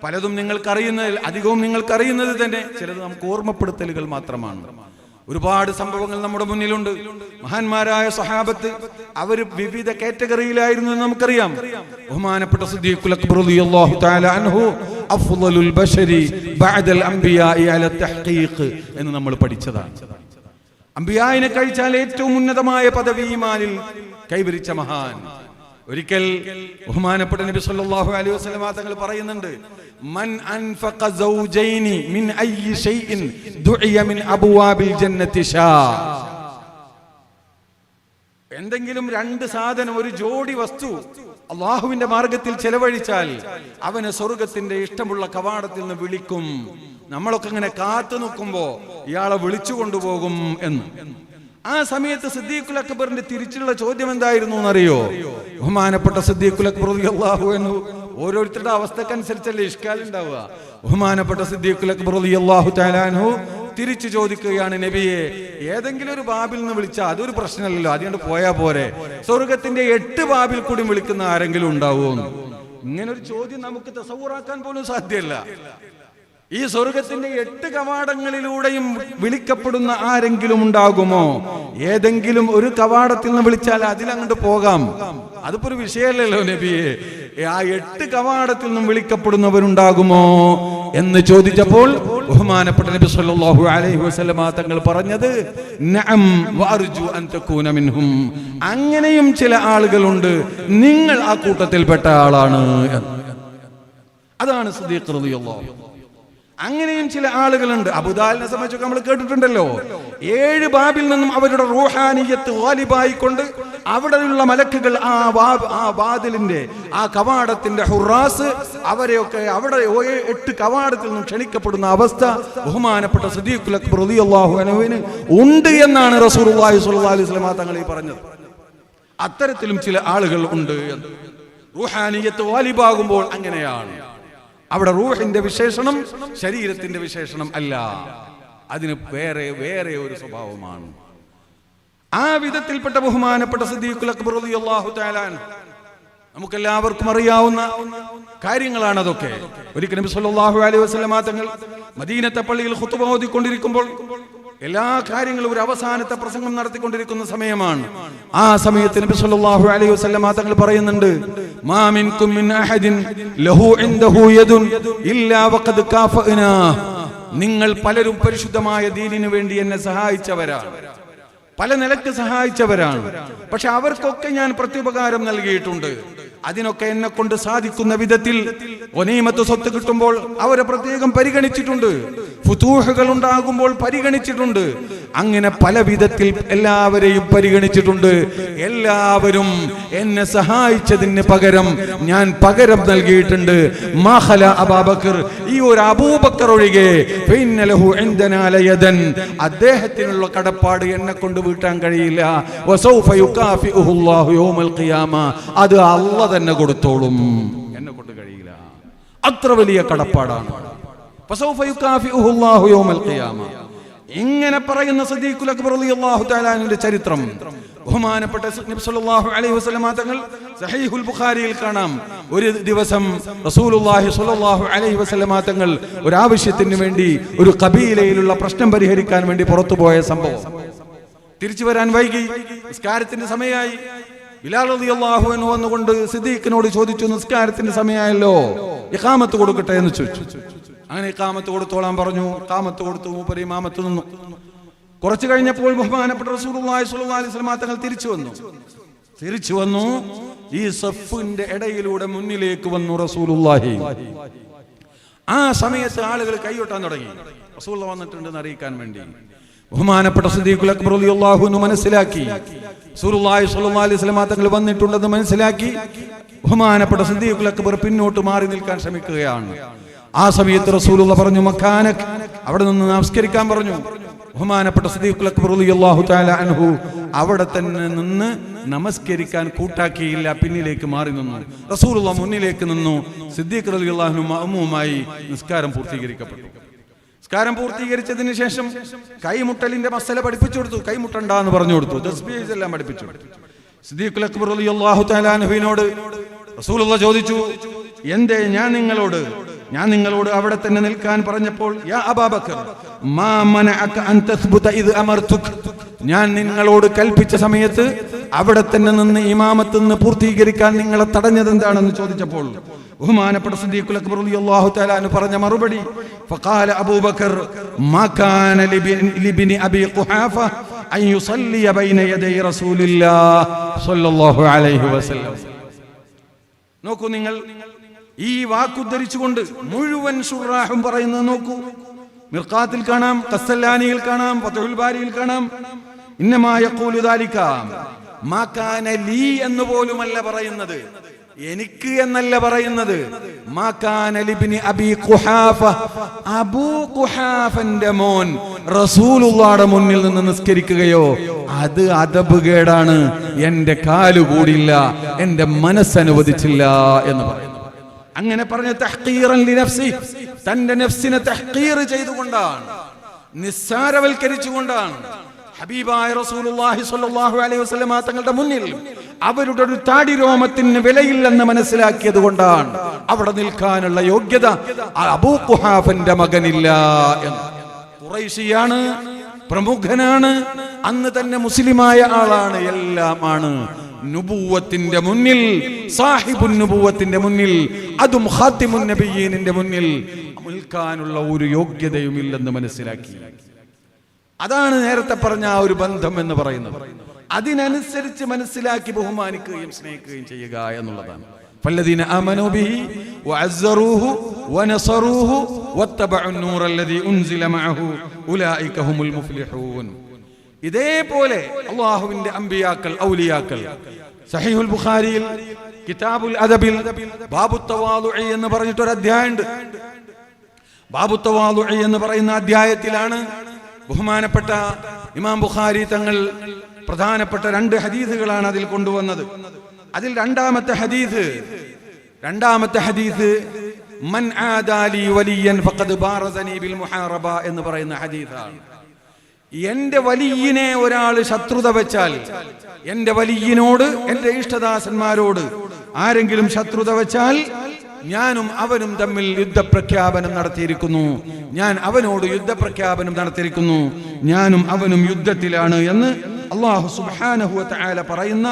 പലതും നിങ്ങൾക്കറിയുന്നതിൽ അധികവും നിങ്ങൾക്കറിയുന്നത് തന്നെ, ചിലത് നമുക്ക് ഓർമ്മപ്പെടുത്തലുകൾ മാത്രമാണ്. ഒരുപാട് സംഭവങ്ങൾ നമ്മുടെ മുന്നിലുണ്ട്. മഹാന്മാരായ സ്വഹാബത്ത് അവർ വിവിധ കാറ്റഗറിയിലായിരുന്നു എന്ന് നമുക്കറിയാം. ബഹുമാനപ്പെട്ട സിദ്ദീഖുൽ അക്ബർ റളിയല്ലാഹു തആല അൻഹു അഫ്ളലുൽ ബശരി ബഅദൽ അംബിയാഇ അല തഹ്ഖീഖ് എന്ന് നമ്മൾ പഠിച്ചതാണ്. അംബിയായിനെ കഴിച്ചാൽ ഏറ്റവും ഉന്നതമായ പദവി ഈമാനിൽ കൈവരിച്ച മഹാൻ. ഒരിക്കൽ ബഹുമാനപ്പെട്ട നബി സല്ലല്ലാഹു അലൈഹി വസല്ലം തങ്ങൾ പറയുന്നുണ്ട്, മൻ അൻഫഖ സൗജൈനി മിൻ അയ്യി ഷൈഇൻ ദുഇയ മിൻ അബ്വാബിൽ ജന്നത്തി ഷാ, എന്തെങ്കിലും രണ്ട് സാധനം, ഒരു ജോഡി വസ്തു അള്ളാഹുവിന്റെ മാർഗത്തിൽ ചെലവഴിച്ചാൽ അവന് സ്വർഗത്തിന്റെ ഇഷ്ടമുള്ള കവാടത്തിൽ നിന്ന് വിളിക്കും. നമ്മളൊക്കെ ഇങ്ങനെ കാത്തു നിൽക്കുമ്പോ ഇയാളെ വിളിച്ചു കൊണ്ടുപോകും എന്ന്. ആ സമയത്ത് സിദ്ദീഖുൽ അക്ബറിന്റെ തിരിച്ചുള്ള ചോദ്യം എന്തായിരുന്നു എന്നറിയോ? ബഹുമാനപ്പെട്ട സിദ്ദീഖുൽ അക്ബർ റളിയല്ലാഹു അൻഹു, ഓരോരുത്തരുടെ അവസ്ഥക്കനുസരിച്ചല്ലേ ഇഷ്കാൽ ഉണ്ടാവുക. ബഹുമാനപ്പെട്ട സിദ്ദീഖുൽ അക്ബർ റളിയല്ലാഹു തആല അൻഹു തിരിച്ചു ചോദിക്കുകയാണ്, നബിയെ, ഏതെങ്കിലും ഒരു ബാബിൽ നിന്ന് വിളിച്ചാൽ അതൊരു പ്രശ്നമല്ലല്ലോ, അതുകൊണ്ട് പോയാ പോരെ, സ്വർഗത്തിന്റെ 8 ബാബിൽ കൂടി വിളിക്കുന്ന ആരെങ്കിലും ഉണ്ടാവുമോ? ഇങ്ങനെ ഒരു ചോദ്യം നമുക്ക് തസവ്വുറാക്കാൻ പോലും സാധ്യമല്ല. ഈ സ്വർഗത്തിന്റെ 8 കവാടങ്ങളിലൂടെയും വിളിക്കപ്പെടുന്ന ആരെങ്കിലും ഉണ്ടാകുമോ? ഏതെങ്കിലും ഒരു കവാടത്തിൽ നിന്ന് വിളിച്ചാൽ അതിലങ്ങോട്ട് പോകാം, അതിപ്പോ ഒരു വിഷയമല്ലല്ലോ നബിയെ. ആ 8 കവാടത്തിൽ നിന്നും വിളിക്കപ്പെടുന്നവരുണ്ടാകുമോ എന്ന് ചോദിച്ചപ്പോൾ ബഹുമാനപ്പെട്ട നബി സല്ലല്ലാഹു അലൈഹി വസല്ലം തങ്ങൾ പറഞ്ഞത്, നഅം വഅർജു അൻ തകൂന മിൻഹും, അങ്ങനെയും ചില ആളുകളുണ്ട്, നിങ്ങൾ ആ കൂട്ടത്തിൽപ്പെട്ട ആളാണ്. അതാണ് സിദ്ദീഖ് റളിയല്ലാഹു. അങ്ങനെയും ചില ആളുകളുണ്ട്. അബൂദാലിനെ സംബന്ധിച്ചൊക്കെ നമ്മൾ കേട്ടിട്ടുണ്ടല്ലോ. 7 ബാബിൽ നിന്നും അവരുടെ റൂഹാനിയത്ത് ഗാലിബായിക്കൊണ്ട് അവിടെയുള്ള മലക്കുകൾ ആ വാതിലിന്റെ, ആ കവാടത്തിന്റെ ഹുറാസ്, അവരെയൊക്കെ അവിടെ 8 കവാടത്തിൽ നിന്നും ക്ഷണിക്കപ്പെടുന്ന അവസ്ഥ ബഹുമാനപ്പെട്ട സിദ്ദീഖുൽ അക്ബർ റളിയല്ലാഹു അൻഹുവിന് ഉണ്ട് എന്നാണ് റസൂലുള്ളാഹി സ്വല്ലല്ലാഹു അലൈഹി വസല്ലം തങ്ങൾ പറഞ്ഞത്. അത്തരത്തിലും ചില ആളുകൾ ഉണ്ട് എന്ന്. റൂഹാനിയത്ത് ഗാലിബാകുമ്പോൾ അങ്ങനെയാണ്. അവിടെ റൂഹിന്റെ വിശേഷണം ശരീരത്തിന്റെ വിശേഷണം അല്ല, അതിന് വേറെ ഒരു സ്വഭാവമാണ്. ആ വിധത്തിൽപ്പെട്ട ബഹുമാനപ്പെട്ട സിദ്ദീഖുൽ അക്ബർ റളിയല്ലാഹു തആല അൻഹു, നമുക്കെല്ലാവർക്കും അറിയാവുന്ന കാര്യങ്ങളാണ് അതൊക്കെ. ഒരിക്കൽ നബി സല്ലല്ലാഹു അലൈഹി വസല്ലം തങ്ങൾ മദീനത്തെ പള്ളിയിൽ ഖുതുബ ഓതിക്കൊണ്ടിരിക്കുമ്പോൾ, എല്ലാ കാര്യങ്ങളും ഒരു അവസാനത്തെ പ്രസംഗം നടത്തിക്കൊണ്ടിരിക്കുന്ന സമയമാണ്. ആ സമയത്ത് നബി സല്ലല്ലാഹു അലൈഹി വസല്ലം തങ്ങൾ പറയുന്നുണ്ട്, മാ മിൻകും മിൻ അഹദിൻ ലഹു ഇൻദഹു യദുൻ ഇല്ലാ വഖദ് കാഫഅനാ, നിങ്ങൾ പലരും പരിശുദ്ധമായ ദീനിനു വേണ്ടി എന്നെ സഹായിച്ചവരാണ്, പല നിലക്ക് സഹായിച്ചവരാണ്, പക്ഷെ അവർക്കൊക്കെ ഞാൻ പ്രത്യുപകാരം നൽകിയിട്ടുണ്ട്. അതിനൊക്കെ എന്നെ കൊണ്ട് സാധിക്കുന്ന വിധത്തിൽ ഗനീമത്ത് സ്വത്ത് കിട്ടുമ്പോൾ അവരെ പ്രത്യേകം പരിഗണിച്ചിട്ടുണ്ട്, ഫുതൂഹുകൾ ഉണ്ടാകുമ്പോൾ പരിഗണിച്ചിട്ടുണ്ട്. അങ്ങനെ പല വിധത്തിൽ എല്ലാവരെയും പരിഗണിച്ചിട്ടുണ്ട്. എല്ലാവരും എന്നെ സഹായിച്ചതിന് പകരം ഞാൻ പകരം നൽകിയിട്ടുണ്ട്. മാഖല അബൂബക്കർ, ഈ ഒരു അബൂബക്കർ ഒഴികെ ഫഇന്നലഹു ഇൻദനാ ലയദൻ, അദ്ദേഹത്തിനുള്ള കടപ്പാട് എന്നെ കൊണ്ട് വീട്ടാൻ കഴിയില്ല. വസൗഫ യുകാഫിഉഹു അല്ലാഹു യൗമൽ ഖിയാമ, അത് അല്ലാഹ് തന്നെ കൊടുത്തോളും, എന്നെ കൊണ്ട് കഴിയില്ല. അത്ര വലിയ കടപ്പാടാണ്. വസൗഫ യുകാഫിഉഹു അല്ലാഹു യൗമൽ ഖിയാമ. ഇങ്ങനെ പറയുന്ന സിദ്ദീഖുൽ അക്ബർ റളിയല്ലാഹു തആല അൻഹുവിന്റെ ചരിത്രം ബഹുമാനപ്പെട്ട നബി സല്ലല്ലാഹു അലൈഹി വസല്ലം തങ്ങൾ സഹീഹുൽ ബുഖാരിയിൽ കാണാം. ഒരു ദിവസം റസൂലുള്ളാഹി സ്വല്ലല്ലാഹു അലൈഹി വസല്ലം തങ്ങൾ ഒരു ആവശ്യത്തിന് വേണ്ടി ഒരു ഖബീലയിലുള്ള പ്രശ്നം പരിഹരിക്കാൻ വേണ്ടി പുറത്തുപോയ സംഭവം. തിരിച്ചു വരാൻ വൈകി, നിസ്കാരത്തിന്റെ സമയമായി. ബിലാൽ റളിയല്ലാഹു അൻഹു വന്നുകൊണ്ട് സിദ്ദീഖിനോട് ചോദിച്ചു, നിസ്കാരത്തിന്റെ സമയമായല്ലോ, ഇഖാമത്ത് കൊടുക്കട്ടെ എന്ന് ചോദിച്ചു. അങ്ങനെ ഇഖാമത്ത് കൊടുത്തോളാൻ പറഞ്ഞു. ഇഖാമത്ത് കൊടുത്തു. മൂപ്പര് ഇമാമത്ത് നിന്നു. കുറച്ചു കഴിഞ്ഞപ്പോൾ ബഹുമാനപ്പെട്ട റസൂലുള്ളാഹി സ്വല്ലല്ലാഹു അലൈഹി വസല്ലം തങ്ങൾ തിരിച്ചു വന്നു. ഈ സഫിന്റെ ഇടയിലൂടെ മുന്നിലേക്ക് വന്നു റസൂലുള്ളാഹി. ആ സമയത്ത് ആളുകൾ കൈയൊട്ടാൻ തുടങ്ങി, റസൂലുള്ളാഹി വന്നിട്ടുണ്ടെന്ന് അറിയിക്കാൻ വേണ്ടി. ബഹുമാനപ്പെട്ട സിദ്ദീഖുൽ അക്ബർ റളിയല്ലാഹു അൻഹു മനസ്സിലാക്കി റസൂലുള്ളാഹി സ്വല്ലല്ലാഹു അലൈഹി വസല്ലം തങ്ങൾ വന്നിട്ടുണ്ടെന്ന് മനസ്സിലാക്കി. ബഹുമാനപ്പെട്ട സിദ്ദീഖുൽ അക്ബർ പിന്നോട്ട് മാറി നിൽക്കാൻ ശ്രമിക്കുകയാണ്. ആ സമയത്ത് റസൂലുള്ളാഹി പറഞ്ഞു, മക്കാനക്, അവിടെ നിന്ന് നമസ്കരിക്കാൻ പറഞ്ഞു. ബഹുമാനപ്പെട്ട സിദ്ദീഖുൽ അക്ബർ റളിയല്ലാഹു തആല അൻഹു അവിടെ തന്നെ നിന്ന് നമസ്കരിക്കാൻ കൂട്ടാക്കിയില്ല, പിന്നിലേക്ക് മാറി നിന്നു. റസൂലുള്ളാഹി മുന്നിലേക്ക് നിന്നു. സിദ്ദീഖ് റളിയല്ലാഹു അൻഹു മഅ്മൂമായി നിസ്കാരം പൂർത്തീകരിക്കപ്പെട്ടു. നിസ്കാരം പൂർത്തീകരിച്ചതിന് ശേഷം കൈമുട്ടലിന്റെ മസല പഠിപ്പിച്ചു കൊടുത്തു. കൈമുട്ടണ്ട എന്ന് പറഞ്ഞു കൊടുത്തു. തസ്ബീഹ് എല്ലാം പഠിപ്പിച്ചു കൊടുത്തു. സിദ്ദീഖുൽ അക്ബർ റളിയല്ലാഹു തആല അൻഹുവിനോട് റസൂലുള്ളാഹി ചോദിച്ചു, എന്തേ ഞാൻ നിങ്ങളോട് അവിടെ തന്നെ നിൽക്കാൻ പറഞ്ഞപ്പോൾ, യാ അബൂബക്കർ മാ മനഅക അൻ തസ്ബുത ഇദ് അമർതുക, ഞാൻ നിങ്ങളോട് കൽപ്പിച്ച സമയത്ത് അവിടെ തന്നെ നിന്ന് ഇമാമത്ത് നിന്ന് പൂർത്തീകരിക്കാൻ നിങ്ങളെ തടഞ്ഞത് എന്താണെന്ന് ചോദിച്ചപ്പോൾ ബഹുമാനപ്പെട്ട സിദ്ദീഖുൽ അക്ബർ റളിയല്ലാഹു തആല അൻഹു പറഞ്ഞ മറുപടി, ഫഖാല അബൂബക്കർ മാ കാന ലിബ്നി അബി ഖുഹാഫ അൻ യുസല്ലി ബൈന യദൈ റസൂലില്ലാഹ് സ്വല്ലല്ലാഹു അലൈഹി വസല്ലം. നോക്കൂ, നിങ്ങൾ ഈ വാക്കുദ്ധരിച്ചുകൊണ്ട് മുഴുവൻ ശുറാഹും പറയുന്നത് നോക്കൂ. മിർഖാത്തിൽ കാണാം, ഖസ്സലാനിയിൽ കാണാം, ഫത്ഹുൽ ബാരിയിൽ കാണാം. ഇന്നമാ യഖൂലു ദാലിക മാ കാന ലീ എന്ന് പോലുമല്ല പറയുന്നത്, എനിക്ക് എന്നല്ല പറയുന്നത്. മാ കാന ലിബ്നി അബി ഖുഹാഫ, അബൂ ഖുഹാഫന്റെ മോൻ റസൂലുള്ളാഹിയുടെ മുന്നിൽ നിന്ന് നിസ്കരിക്കുകയോ അത് അദബ് കേടാണ്, എന്റെ കാലു കൂടില്ല, എന്റെ മനസ്സനുവദിച്ചില്ല എന്ന് പറയുന്നു. അങ്ങനെ പറഞ്ഞ തഹ്ഖീറൻ ലിനഫ്സി, തന്റെ നഫ്സിനെ തഹ്ഖീർ ചെയ്തുകൊണ്ടാണ്, നിസ്സാരവൽക്കരിച്ചുകൊണ്ടാണ് ഹബീബായ റസൂലുള്ളാഹി സ്വല്ലല്ലാഹു അലൈഹി വസല്ലം തങ്ങളുടെ മുന്നിൽ അവരുടെ ഒരു താടി രോമത്തിന് വിലയില്ലെന്ന് മനസ്സിലാക്കിയത് കൊണ്ടാണ് അവിടെ നിൽക്കാനുള്ള യോഗ്യത അബൂ ഖുഹാഫന്റെ മകനില്ല എന്ന്. ഖുറൈശിയാണ്, പ്രമുഖനാണ്, അന്ന് തന്നെ മുസ്ലിമായ ആളാണ്, എല്ലാമാണ്. നുബുവത്തിന്റെ മുന്നിൽ, സാഹിബുൻ നുബുവത്തിന്റെ മുന്നിൽ, അതും ഖാതിമുൻ നബിയീനിന്റെ മുന്നിൽ നിൽക്കാനുള്ള ഒരു യോഗ്യതയും ഇല്ലെന്ന് മനസ്സിലാക്കി. അതാണ് നേരത്തെ പറഞ്ഞ ആ ഒരു ബന്ധം എന്ന് പറയുന്നത്. അതിനനുസരിച്ച് മനസ്സിലാക്കി ബഹുമാനിക്കുകയും സ്നേഹിക്കുകയും ചെയ്യുക എന്നുള്ളതാണ്. فالذين آمنوا به وعزروه ونصروه واتبعوا النور الذي أنزل معه أولئك هم المفلحون. ഇതേപോലെ അല്ലാഹുവിന്റെ അമ്പിയാക്കൾ, ഔലിയാക്കൾ, സഹീഹുൽ ബുഖാരിയിൽ കിതാബുൽ അദബിൽ ബാബു തവാദുഇ എന്ന് പറഞ്ഞിട്ട് ഒരു അധ്യായമുണ്ട്. ബാബു തവാദുഇ എന്ന് പറയുന്ന അധ്യായത്തിലാണ് ബഹുമാനപ്പെട്ട ഇമാം ബുഖാരി തങ്ങൾ പ്രധാനപ്പെട്ട 2 ഹദീസുകളാണ് അതിൽ കൊണ്ടുവന്നത്. അതിൽ രണ്ടാമത്തെ ഹദീസ് മൻ ആദാലി വലിയൻ ഫഖദ് ബാറസനി ബിൽ മുഹാറബ എന്ന് പറയുന്ന ഹദീസാണ്. എന്റെ വലിയനെ ഒരാൾ ശത്രുത വെച്ചാൽ, എന്റെ വലിയനോട്, എന്റെ ഇഷ്ടദാസന്മാരോട് ആരെങ്കിലും ശത്രുത വെച്ചാൽ ഞാനും അവനും തമ്മിൽ യുദ്ധപ്രഖ്യാപനം നടത്തിയിരിക്കുന്നു, ഞാൻ അവനോട് യുദ്ധപ്രഖ്യാപനം നടത്തിയിരിക്കുന്നു, ഞാനും അവനും യുദ്ധത്തിലാണ് എന്ന് അല്ലാഹു സുബ്ഹാനഹു വ തആല പറയുന്ന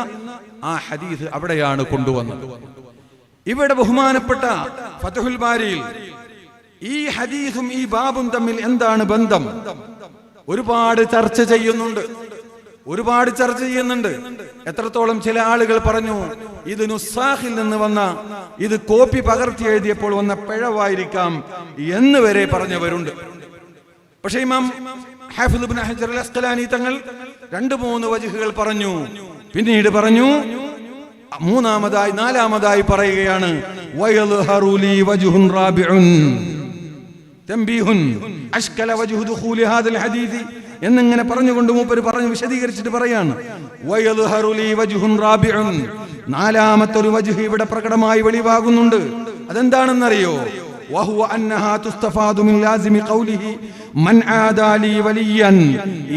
ആ ഹദീസ് അവിടെയാണ് കൊണ്ടുവന്നത്. ഇവിടെ ബഹുമാനപ്പെട്ട ഫത്ഹുൽ ബാരിയിൽ ഈ ഹദീസും ഈ ബാബും തമ്മിൽ എന്താണ് ബന്ധം ഒരുപാട് ചർച്ച ചെയ്യുന്നുണ്ട്. ഒരുപാട് ചർച്ച ചെയ്യുന്നുണ്ട്. എത്രത്തോളം ചില ആളുകൾ പറഞ്ഞു ഇത് നുസ്സാഖിൽ നിന്ന് വന്ന, ഇത് കോപ്പി പകർത്തി എഴുതിയപ്പോൾ വന്ന പിഴവായിരിക്കാം എന്ന് വരെ പറഞ്ഞവരുണ്ട്. പക്ഷേ ഇമാം ഹാഫിദ് ഇബ്നു ഹജർ അൽ അസ്ഖലാനി തങ്ങൾ 2-3 വജ്ഹുകൾ പറഞ്ഞു. പിന്നീട് പറഞ്ഞു, നാലാമതായി പറയുകയാണ് വയൽഹറു ലി വജ്ഹുൻ റാബിഉൻ തംബീഹുൻ അഷ്കല വജ്ഹു ദുഖൂലി ഹാദൽ ഹദീസ് എന്നിങ്ങനെ പറഞ്ഞുകൊണ്ട് മൂപ്പര് പറഞ്ഞു വിശദീകരിച്ചിട്ട് പറയാണ് വയൽഹറു ലി വജ്ഹുൻ റാബിഉൻ, 4ാമത്തെ ഒരു വജ്ഹ് ഇവിടെ പ്രകടമായി വെളിവാകുന്നുണ്ട്. അതെന്താണെന്നറിയോ? വഹുവ അന്നഹാ തുസ്തഫാദു മിൻ ലാസിമി ഖൗലിഹി മൻ ആദാ ലി വലിയൻ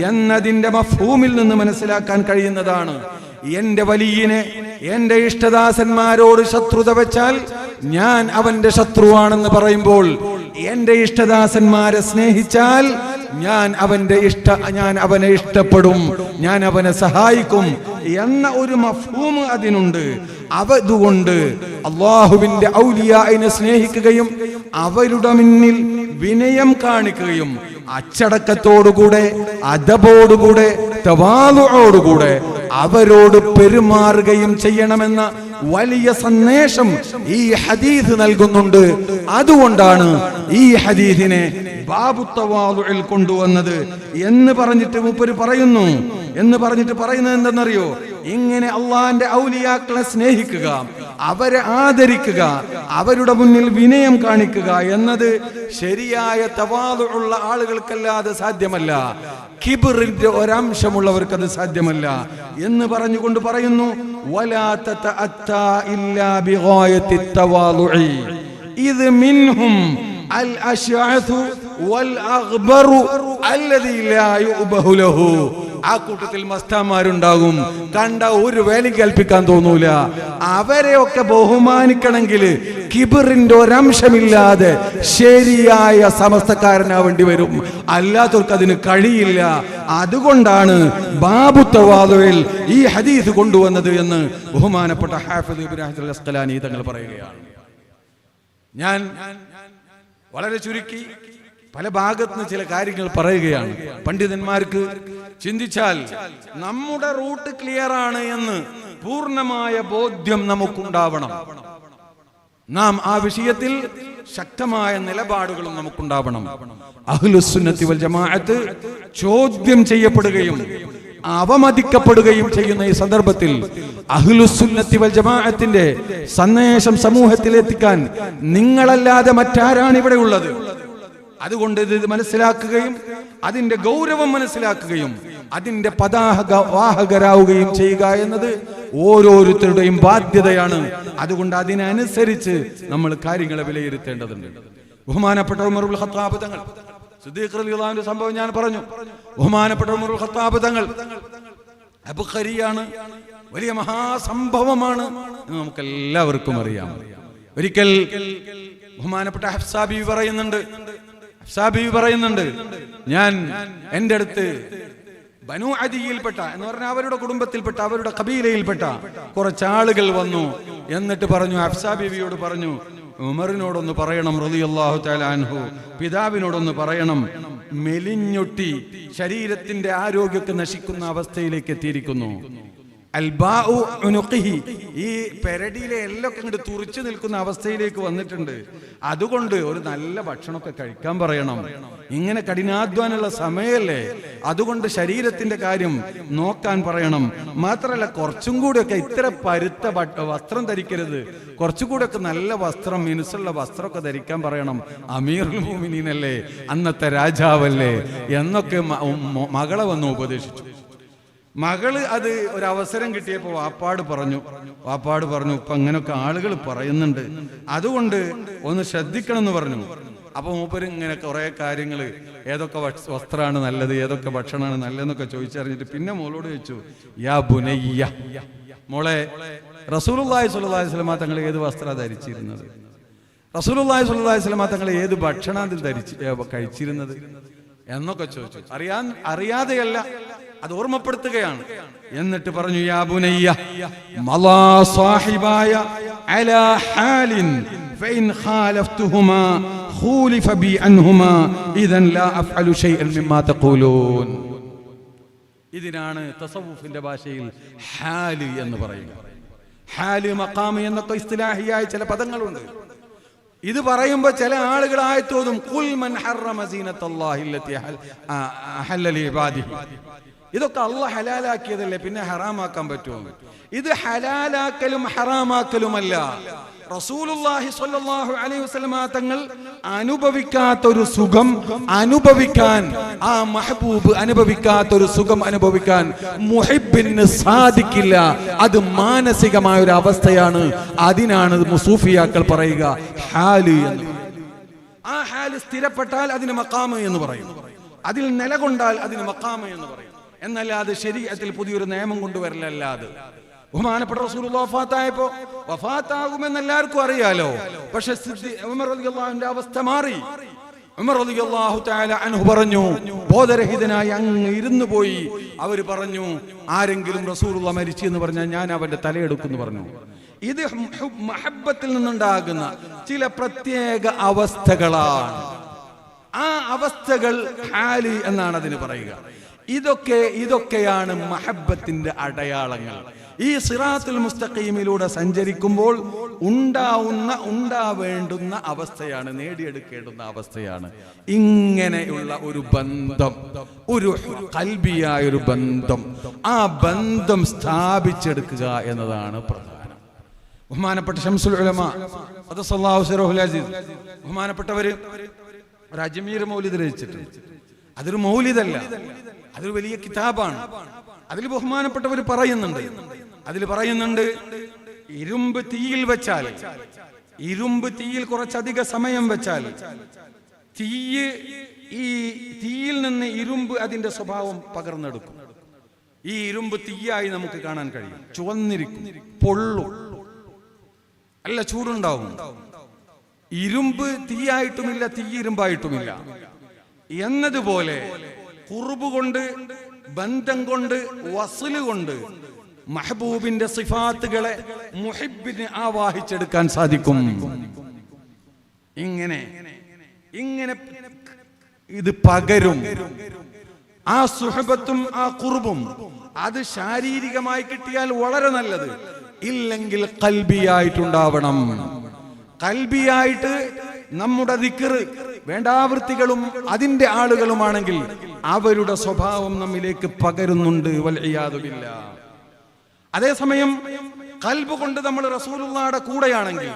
എന്നതിന്റെ മഫ്ഹൂമിൽ നിന്ന് മനസ്സിലാക്കാൻ കഴിയുന്നതാണ്. എന്റെ വലിയനെ, എന്റെ ഇഷ്ടദാസന്മാരോട് ശത്രുത വെച്ചാൽ ഞാൻ അവന്റെ ശത്രുവാണെന്ന് പറയുമ്പോൾ, എന്റെ ഇഷ്ടദാസന്മാരെ സ്നേഹിച്ചാൽ ഞാൻ അവനെ ഇഷ്ടപ്പെടും, ഞാൻ അവനെ സഹായിക്കും എന്ന ഒരു മഫ്ഹൂം അതിനുണ്ട്. അതുകൊണ്ട് അല്ലാഹുവിന്റെ ഔലിയായിനെ സ്നേഹിക്കുകയും അവരുടെ മുന്നിൽ വിനയം കാണിക്കുകയും അച്ചടക്കത്തോടുകൂടെ, അദബോടുകൂടെ, തവാളുഓടുകൂടെ അവരോട് പെരുമാറുകയും ചെയ്യണമെന്ന വലിയ സന്ദേശം ഈ ഹദീസ് നൽകുന്നുണ്ട്. അതുകൊണ്ടാണ് ഈ ഹദീസിനെ ബാബു തവാളുഇൽ കൊണ്ടുവന്നത് എന്ന് പറഞ്ഞിട്ട് മൂപ്പര് പറയുന്നു. പറയുന്നത് എന്തെന്നറിയോ? ഇങ്ങനെ അള്ളാന്റെ ഔലിയാക്കളെ സ്നേഹിക്കുക, അവരെ ആദരിക്കുക, അവരുടെ മുന്നിൽ വിനയം കാണിക്കുക എന്നത് ശരിയായ തവാളുഉള്ള ആളുകൾക്കല്ലാതെ സാധ്യമല്ല. കിബ്റിന്റെ ഒരംശമുള്ളവർക്ക് അത് സാധ്യമല്ല എന്ന് പറഞ്ഞുകൊണ്ട് പറയുന്നു വലാ തതഅത്താ ഇല്ലാ ബിഗായത്തി തവാളുഇ ഇദ് മിൻഹും അൽ അശ്അഥു വൽ അഗ്ബറു അല്ലദീ ലാ യുബഹു ലഹു. ആ കൂട്ടത്തിൽ മസ്താന്മാരുണ്ടാകും, കണ്ട ഒരു വേലയും കൽപ്പിക്കാൻ തോന്നൂല. അവരെയൊക്കെ ബഹുമാനിക്കണമെങ്കിൽ കിബറിന്റെ ഒരംശമില്ലാതെ ശരിയായ സമസ്തക്കാരനാവേണ്ടി വരും, അല്ലാത്തവർക്ക് അതിന് കഴിയില്ല. അതുകൊണ്ടാണ് ബാബു തവാളുഇൽ ഈ ഹദീസ് കൊണ്ടുവന്നത് എന്ന് ബഹുമാനപ്പെട്ട ഹാഫിദ് ഇബ്നു ഹജർ അൽ അസ്ഖലാനി തങ്ങൾ പറയുകയാണ്. ഞാൻ വളരെ ചുരുക്കി പല ഭാഗത്തുനിന്ന് ചില കാര്യങ്ങൾ പറയുകയാണ്. പണ്ഡിതന്മാർക്ക് ചിന്തിച്ചാൽ നമ്മുടെ റൂട്ട് ക്ലിയർ ആണ് എന്ന് പൂർണ്ണമായ ബോധ്യം നമുക്കുണ്ടാവണം. നാം ആ വിഷയത്തിൽ ശക്തമായ നിലപാടുകളും നമുക്കുണ്ടാവണം. അഹ്ലുസുന്നത്തി വൽ ജമാഅത്ത് ചോദ്യം ചെയ്യപ്പെടുകയും അവമതിക്കപ്പെടുകയും ചെയ്യുന്ന ഈ സന്ദർഭത്തിൽ അഹ്ലുസുന്നത്തി വൽ ജമാഅത്തിന്റെ സന്ദേശം സമൂഹത്തിൽ എത്തിക്കാൻ നിങ്ങളല്ലാതെ മറ്റാരാണ് ഇവിടെ ഉള്ളത്? അതുകൊണ്ട് ഇത് മനസ്സിലാക്കുകയും അതിന്റെ ഗൗരവം മനസ്സിലാക്കുകയും അതിന്റെ പതാകവാഹകരാവുകയും ചെയ്യുക എന്നത് ഓരോരുത്തരുടെയും ബാധ്യതയാണ്. അതുകൊണ്ട് അതിനനുസരിച്ച് നമ്മൾ കാര്യങ്ങളെ വിലയിരുത്തേണ്ടതുണ്ട്. ബഹുമാനപ്പെട്ട ഉമർ ഇബ്നുൽ ഖത്താബ് തങ്ങൾ, സിദ്ദീഖ് റളിയല്ലാഹു അൻഹു സംഭവം ഞാൻ പറഞ്ഞു. ബഹുമാനപ്പെട്ട ഉമർ ഇബ്നുൽ ഖത്താബ് തങ്ങൾ അബുഖരിയാണ്, വലിയ മഹാസംഭവമാണ് എന്ന് നമുക്ക് എല്ലാവർക്കും അറിയാം. ഒരിക്കൽ ബഹുമാനപ്പെട്ട ഹഫ്സാ ബീവി പറയുന്നുണ്ട്, ഞാൻ എൻ്റെ അടുത്ത് ബനു അദിയിൽപ്പെട്ട എന്ന് പറഞ്ഞാൽ അവരുടെ കുടുംബത്തിൽപ്പെട്ട, അവരുടെ കബീലയിൽപ്പെട്ട കുറച്ചാളുകൾ വന്നു. എന്നിട്ട് പറഞ്ഞു, ഹഫ്സാ ബീവിയോട് പറഞ്ഞു, ഉമറിനോടൊന്ന് പറയണം റളിയല്ലാഹു തആല അൻഹു, പിതാവിനോടൊന്ന് പറയണം, മെലിഞ്ഞൊട്ടി ശരീരത്തിന്റെ ആരോഗ്യമൊക്കെ നശിക്കുന്ന അവസ്ഥയിലേക്ക് എത്തിയിരിക്കുന്നു. അൽബാഉ ഉനുഖിഹി, ഈ പെരടിയിലെ എല്ലൊക്കെ ഇങ്ങോട്ട് തുറിച്ചു നിൽക്കുന്ന അവസ്ഥയിലേക്ക് വന്നിട്ടുണ്ട്. അതുകൊണ്ട് ഒരു നല്ല ഭക്ഷണമൊക്കെ കഴിക്കാൻ പറയണം. ഇങ്ങനെ കഠിനാധ്വാനുള്ള സമയമല്ലേ, അതുകൊണ്ട് ശരീരത്തിന്റെ കാര്യം നോക്കാൻ പറയണം. മാത്രമല്ല കുറച്ചും കൂടെയൊക്കെ ഇത്ര പരുത്ത വസ്ത്രം ധരിക്കരുത്, കുറച്ചുകൂടെയൊക്കെ നല്ല വസ്ത്രം, മിനുസുള്ള വസ്ത്രമൊക്കെ ധരിക്കാൻ പറയണം. അമീറുൽ മുഅ്മിനീനല്ലേ, അന്നത്തെ രാജാവല്ലേ എന്നൊക്കെ മകളെ വന്ന് ഉപദേശിച്ചു. മകള് അത് ഒരവസരം കിട്ടിയപ്പോൾ വാപ്പാട് പറഞ്ഞു, ഇപ്പൊ അങ്ങനെയൊക്കെ ആളുകൾ പറയുന്നുണ്ട്, അതുകൊണ്ട് ഒന്ന് ശ്രദ്ധിക്കണം എന്ന് പറഞ്ഞു. അപ്പൊ മൂപ്പര് ഇങ്ങനെ കുറെ കാര്യങ്ങൾ, ഏതൊക്കെ വസ്ത്രമാണ് നല്ലത്, ഏതൊക്കെ ഭക്ഷണമാണ് നല്ലതെന്നൊക്കെ ചോദിച്ചറിഞ്ഞിട്ട് പിന്നെ മോളോട് ചോദിച്ചു, യാ ബുനയ്യ, മോളെ, റസൂലുള്ളാഹി സ്വല്ലല്ലാഹു അലൈഹി വസല്ലം തങ്ങൾ ഏത് വസ്ത്രമാണ് ധരിച്ചിരുന്നത്? റസൂലുള്ളാഹി സ്വല്ലല്ലാഹു അലൈഹി വസല്ലം തങ്ങൾ ഏത് ഭക്ഷണത്തിൽ കഴിച്ചിരുന്നത് എന്നൊക്കെ ചോദിച്ചു. അറിയാതെയല്ല, അത് ഓർമ്മപ്പെടുത്തുകയാണ്. എന്നിട്ട് പറഞ്ഞു, യാ ബുനയ്യ മലാ സാഹിബായ അലാ ഹാലിൻ ഫഇൻ ഖാലഫ്തുഹുമാ ഖൂലിഫ ബി അൻഹുമാ ഇദൻ ലാ അഫ്അലു ശൈഅൻ മിമ്മാ തഖൂലൂൻ. ഇതിനാണ് തസവുഫിന്റെ ഭാഷയിൽ ഹാല് എന്ന് പറയുക. ഹാല്, മഖാം എന്നൊക്കെ ഇസ്തിലാഹിയായ ചില പദങ്ങളുണ്ട്. ഇത് പറയുമ്പോൾ ചില ആളുകൾ ആയത്തോതും ഖുൽ മൻ ഹറമ സീനത്തല്ലാഹി അല്ലതി അഹല്ല ലിഇബാദിഹി. ഇതൊക്കെ അല്ലാഹ് ഹലാലാക്കിയതല്ലേ, പിന്നെ ഹറാമാക്കാൻ പറ്റുമോ? ഇത് ഹലാലാക്കലും ഹറാമാക്കലുമല്ല. റസൂലുള്ളാഹി സ്വല്ലല്ലാഹു അലൈഹി വസല്ലമ തങ്ങൾ അനുഭവിക്കാത്തൊരു സുഖം അനുഭവിക്കാൻ, ആ മഹബൂബ് അനുഭവിക്കാത്തൊരു സുഖം അനുഭവിക്കാൻ മുഹിബ്ബിന് സാധിക്കില്ല. അത് മാനസികമായ ഒരു അവസ്ഥയാണ്. അതിനാണ് മുസൂഫിയാക്കൾ പറയുക ഹാല് എന്ന്. ആ ഹാല് സ്ഥിരപ്പെട്ടാൽ അതിന് മഖാമ് എന്ന് പറയും, അതിൽ നിലകൊണ്ടാൽ അതിന് മഖാമ് എന്ന് പറയും. എന്നല്ലാതെ ശരീഅത്തിൽ പുതിയൊരു നിയമം കൊണ്ടുവരലല്ലാതെ. ബഹുമാനപ്പെട്ട റസൂലുള്ളാഹി വഫാത്തായപ്പോ വഫാത്താകുമെന്ന് എല്ലാവർക്കും അറിയാലോ. പക്ഷെ ഉമർ റളിയല്ലാഹു അൻഹുവിന്റെ അവസ്ഥ മാറി. ഉമർ റളിയല്ലാഹു തആല അൻഹു പറഞ്ഞു, ബോധരഹിതനായി അങ്ങ് ഇരുന്നു പോയി. അവര് പറഞ്ഞു, ആരെങ്കിലും റസൂലുള്ളാഹി മരിച്ചു എന്ന് പറഞ്ഞാൽ ഞാൻ അവന്റെ തലയെടുക്കുന്നു പറഞ്ഞു. ഇത് മഹബ്ബത്തിൽ നിന്നുണ്ടാകുന്ന ചില പ്രത്യേക അവസ്ഥകളാണ്. ആ അവസ്ഥകൾ ഹാലി എന്നാണ് അതിന് പറയുക. ഇതൊക്കെയാണ് മഹബ്ബത്തിന്റെ അടയാളങ്ങൾ. ഈ സിറാത്തുൽ മുസ്തഖീമിലൂടെ സഞ്ചരിക്കുമ്പോൾ ഉണ്ടാവേണ്ടുന്ന അവസ്ഥയാണ്, നേടിയെടുക്കേണ്ടുന്ന അവസ്ഥയാണ് ഇങ്ങനെയുള്ള ഒരു ബന്ധം, ഒരു ഖൽബിയായ ഒരു ബന്ധം. ആ ബന്ധം സ്ഥാപിച്ചെടുക്കുക എന്നതാണ് പ്രധാനം. ബഹുമാനപ്പെട്ട ശംസുൽ ഉലമ ഖദ്ദസല്ലാഹു സിറഹുൽ അസീസ്, ബഹുമാനപ്പെട്ടവര് ഒരു അജ്മീർ മൗലിദ് രചിച്ചിട്ടുണ്ട്. അതൊരു മൗലിദല്ല, അതൊരു വലിയ കിതാബാണ്. അതിൽ ബഹുമാനപ്പെട്ടവർ പറയുന്നുണ്ട്, ഇരുമ്പ് തീയിൽ വെച്ചാൽ, ഇരുമ്പ് തീയിൽ കുറച്ചധിക സമയം വെച്ചാൽ ഈ തീയിൽ നിന്ന് ഇരുമ്പ് അതിന്റെ സ്വഭാവം പകർന്നെടുക്കും. ഈ ഇരുമ്പ് തീയായി നമുക്ക് കാണാൻ കഴിയും. ചുവന്നിരിക്കും, പൊള്ളും, നല്ല ചൂടുണ്ടാവും. ഇരുമ്പ് തീയായിട്ടുമില്ല, തീ ഇരുമ്പായിട്ടുമില്ല എന്നതുപോലെ ഖുർബ് കൊണ്ട്, ബന്ധം കൊണ്ട്, വസ്ല് കൊണ്ട് മഹബൂബിന്റെ സിഫാത്തുകളെ മുഹിബ്ബിന് ആവാഹിച്ചെടുക്കാൻ സാധിക്കും. ഇങ്ങനെ ഇത് പകരും. ആ സുഹബത്തും ആ ഖുർബും അത് ശാരീരികമായി കിട്ടിയാൽ വളരെ നല്ലത്. ഇല്ലെങ്കിൽ ഖൽബിയായിട്ടുണ്ടാവണം. ഖൽബിയായിട്ട് നമ്മുടെ ദിക്ർ വേണ്ടാവൃത്തികളും അതിന്റെ ആളുകളുമാണെങ്കിൽ അവരുടെ സ്വഭാവം നമ്മിലേക്ക് പകരുന്നുണ്ട്. വൽഇയാദു ബില്ലാഹ്. അതേസമയം ഖൽബ് കൊണ്ട് നമ്മൾ റസൂലുള്ളാഹിയുടെ കൂടെയാണെങ്കിൽ,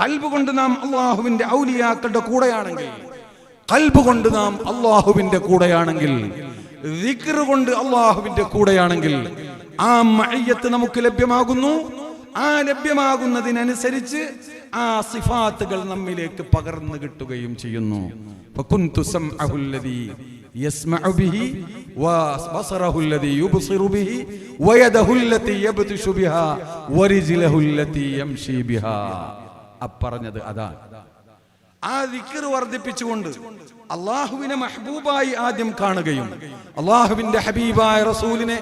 ഖൽബ് കൊണ്ട് നാം അല്ലാഹുവിന്റെ ഔലിയാക്കളുടെ കൂടെയാണെങ്കിൽ, ഖൽബ് കൊണ്ട് നാം അല്ലാഹുവിന്റെ കൂടെയാണെങ്കിൽ, ദിക്ർ കൊണ്ട് അല്ലാഹുവിന്റെ കൂടെയാണെങ്കിൽ ആ മഅയ്യത്ത് നമുക്ക് ലഭ്യമാകുന്നു. ആ ലഭ്യമാകുന്നതിനനുസരിച്ച് ആ സിഫാത്തുകൾ നമ്മിലേക്ക് പകർന്നു കിട്ടുകയും ചെയ്യുന്നു. ഫകുന്തു സംഅഹു അല്ലദീ യസ്മഉ ബിഹി വബസറഹു അല്ലദീ യുബ്സിറു ബിഹി വയദഹു അല്ലതീ യബ്തിഷു ബിഹാ വരിജ്ലഹു അല്ലതീ യംശി ബിഹാ. അപ്പറഞ്ഞത് അതാണ്. ആ ദിക്ർ വർദ്ധിപ്പിച്ചുകൊണ്ട് അല്ലാഹുവിനെ മഹബൂബായി ആദ്യം കാണുകയും അല്ലാഹുവിന്റെ ഹബീബായ റസൂലിനെ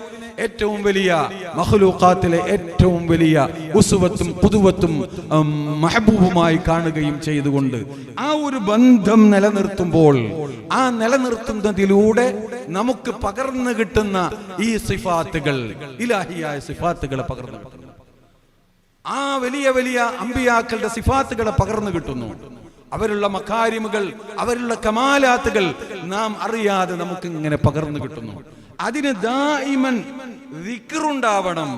ഏറ്റവും വലിയ മഖ്ലൂഖാത്തിലെ ഏറ്റവും വലിയ ഉസ്വത്തും ഖുദുവത്തും മഹബൂബുമായി കാണുകയും ചെയ്തുകൊണ്ട് ആ ഒരു ബന്ധം നിലനിർത്തുമ്പോൾ, ആ നിലനിർത്തുന്നതിലൂടെ നമുക്ക് പകർന്നു കിട്ടുന്ന ഈ സിഫാത്തുകൾ, ഇലാഹിയായ സിഫാത്തുകളെ പകർന്നു കിട്ടുന്നു. ആ വലിയ വലിയ അമ്പിയാക്കളുടെ സിഫാത്തുകളെ പകർന്നു കിട്ടുന്നു. അവരുള്ള മക്കാരിമുകൾ, അവരുള്ള കമാലാത്തുകൾ നാം അറിയാതെ നമുക്ക് ഇങ്ങനെ പകർന്നു കിട്ടുന്നു. അതിന് ദായിമൻ ദിക്റുണ്ടാവണം,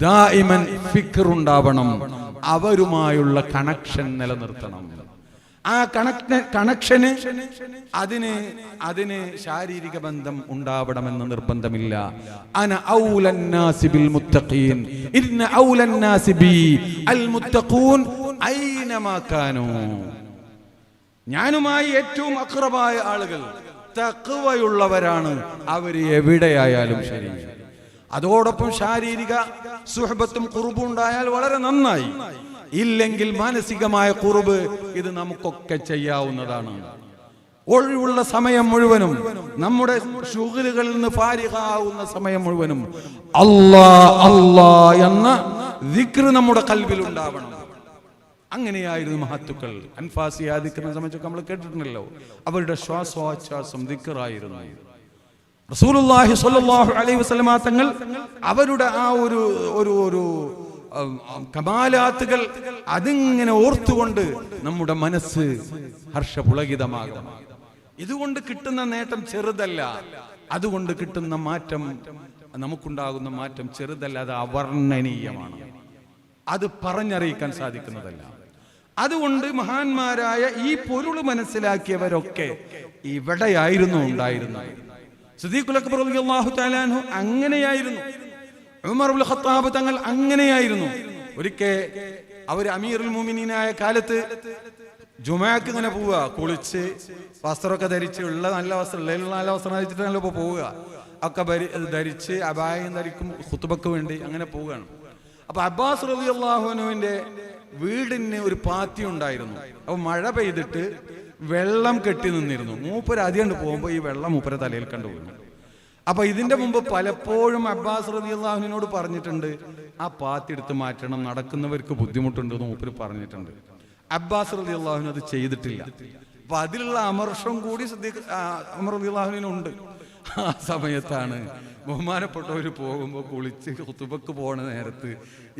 ദായിമൻ ഫിക്റുണ്ടാവണം. അവരുമായുള്ള കണക്ഷൻ നിലനിർത്തണം. ആ കണക്ഷന് അതിന് ശാരീരിക ബന്ധം ഉണ്ടാവണമെന്ന് നിർബന്ധമില്ല. അന ഔലന്നാസി ബിൽ മുത്തഖീൻ ഇന്ന ഔലന്നാസി ബി അൽ മുത്തഖൂൻ ഐനമാ കാനൂ. ഞാനുമായി ഏറ്റവും അഖ്റബായ ആളുകൾ തഖ്വയുള്ളവരാണ്, അവർ എവിടെയായാലും ശരി. അതോടൊപ്പം ശാരീരിക സുഹബത്തും ഖുർബും ഉണ്ടായാൽ വളരെ നന്നായി. ഇല്ലെങ്കിൽ മാനസികമായ ഖുർബ് ഇത് നമുക്കൊക്കെ ചെയ്യാവുന്നതാണ്. ഒഴിവുള്ള സമയം മുഴുവനും, നമ്മുടെ ശുഗ്ലുകളിൽ നിന്ന് ഫാരിഗാവുന്ന സമയം മുഴുവനും അല്ലാ അല്ലാ എന്ന ദിക്ർ നമ്മുടെ ഖൽബിൽ ഉണ്ടാവണം. അങ്ങനെയായിരുന്നു മഹത്തുക്കൾ. അൻഫാസിയ ദിക്റിനെ സംബന്ധിച്ചൊക്കെ നമ്മൾ കേട്ടിട്ടുണ്ടല്ലോ. അവരുടെ ശ്വാസോച്ഛ്വാസം ദിക്റായിരുന്നു. റസൂലുള്ളാഹി സ്വല്ലല്ലാഹു അലൈഹി വസല്ലമ തങ്ങൾ അവരുടെ ആ ഒരു കമാലാത്തുകൾ അതിങ്ങനെ ഓർത്തുകൊണ്ട് നമ്മുടെ മനസ്സ് ഹർഷപുളകിതമാകും. ഇതുകൊണ്ട് കിട്ടുന്ന നേട്ടം ചെറുതല്ല, അതുകൊണ്ട് കിട്ടുന്ന മാറ്റം, നമുക്കുണ്ടാകുന്ന മാറ്റം ചെറുതല്ല, അത് അവർണ്ണനീയമാണ്, അത് പറഞ്ഞറിയിക്കാൻ സാധിക്കുന്നതല്ല. അതുകൊണ്ട് മഹാന്മാരായ ഈ പൊരുൾ മനസ്സിലാക്കിയവരൊക്കെ ഇവിടെയായിരുന്നു ഉണ്ടായിരുന്നത്. സിദ്ദീഖുൽ അക്ബർ റളിയല്ലാഹു തആല അൻഹു അങ്ങനെയായിരുന്നു. ഉമർ ഇബ്നുൽ ഖത്താബ് തങ്ങൾ അങ്ങനെയായിരുന്നു. ഒരിക്കൽ അവർ അമീറുൽ മുഅ്മിനീനായ കാലത്ത് ജുമാക്ക് ഇങ്ങനെ പോവുക, കുളിച്ച് വസ്ത്രമൊക്കെ ധരിച്ച്, ഉള്ള നല്ല വസ്ത്രം, നല്ല വസ്ത്രം ധരിച്ചിട്ടാണല്ലോ ഇപ്പോൾ പോവുക, ഒക്കെ ധരിച്ച് അബായം ധരിക്കും ഖുതുബക്ക് വേണ്ടി അങ്ങനെ പോവുകയാണ്. അപ്പൊ അബ്ബാസ് റളിയല്ലാഹു അൻഹുവിന്റെ വീടിന് ഒരു പാത്തി ഉണ്ടായിരുന്നു. അപ്പൊ മഴ പെയ്തിട്ട് വെള്ളം കെട്ടി നിന്നിരുന്നു. മൂപ്പര് ആദ്യം പോകുമ്പോൾ ഈ വെള്ളം മൂപ്പരെ തലയിൽ കണ്ടുപോയിരുന്നു. അപ്പൊ ഇതിന്റെ മുമ്പ് പലപ്പോഴും അബ്ബാസ് റളിയല്ലാഹു അൻഹുവിനോട് പറഞ്ഞിട്ടുണ്ട്, ആ പാത്തി എടുത്ത് മാറ്റണം, നടക്കുന്നവർക്ക് ബുദ്ധിമുട്ടുണ്ടെന്ന് മൂപ്പര് പറഞ്ഞിട്ടുണ്ട്. അബ്ബാസ് റളിയല്ലാഹു അൻഹു അത് ചെയ്തിട്ടില്ല. അപ്പൊ അതിലുള്ള അമർഷം കൂടി ഉമർ റളിയല്ലാഹു അൻഹുവിനുണ്ട്. ആ സമയത്താണ് ബഹുമാനപ്പെട്ടവർ പോകുമ്പോൾ കുളിച്ച് ഖുതുബക്ക് പോണ നേരത്ത്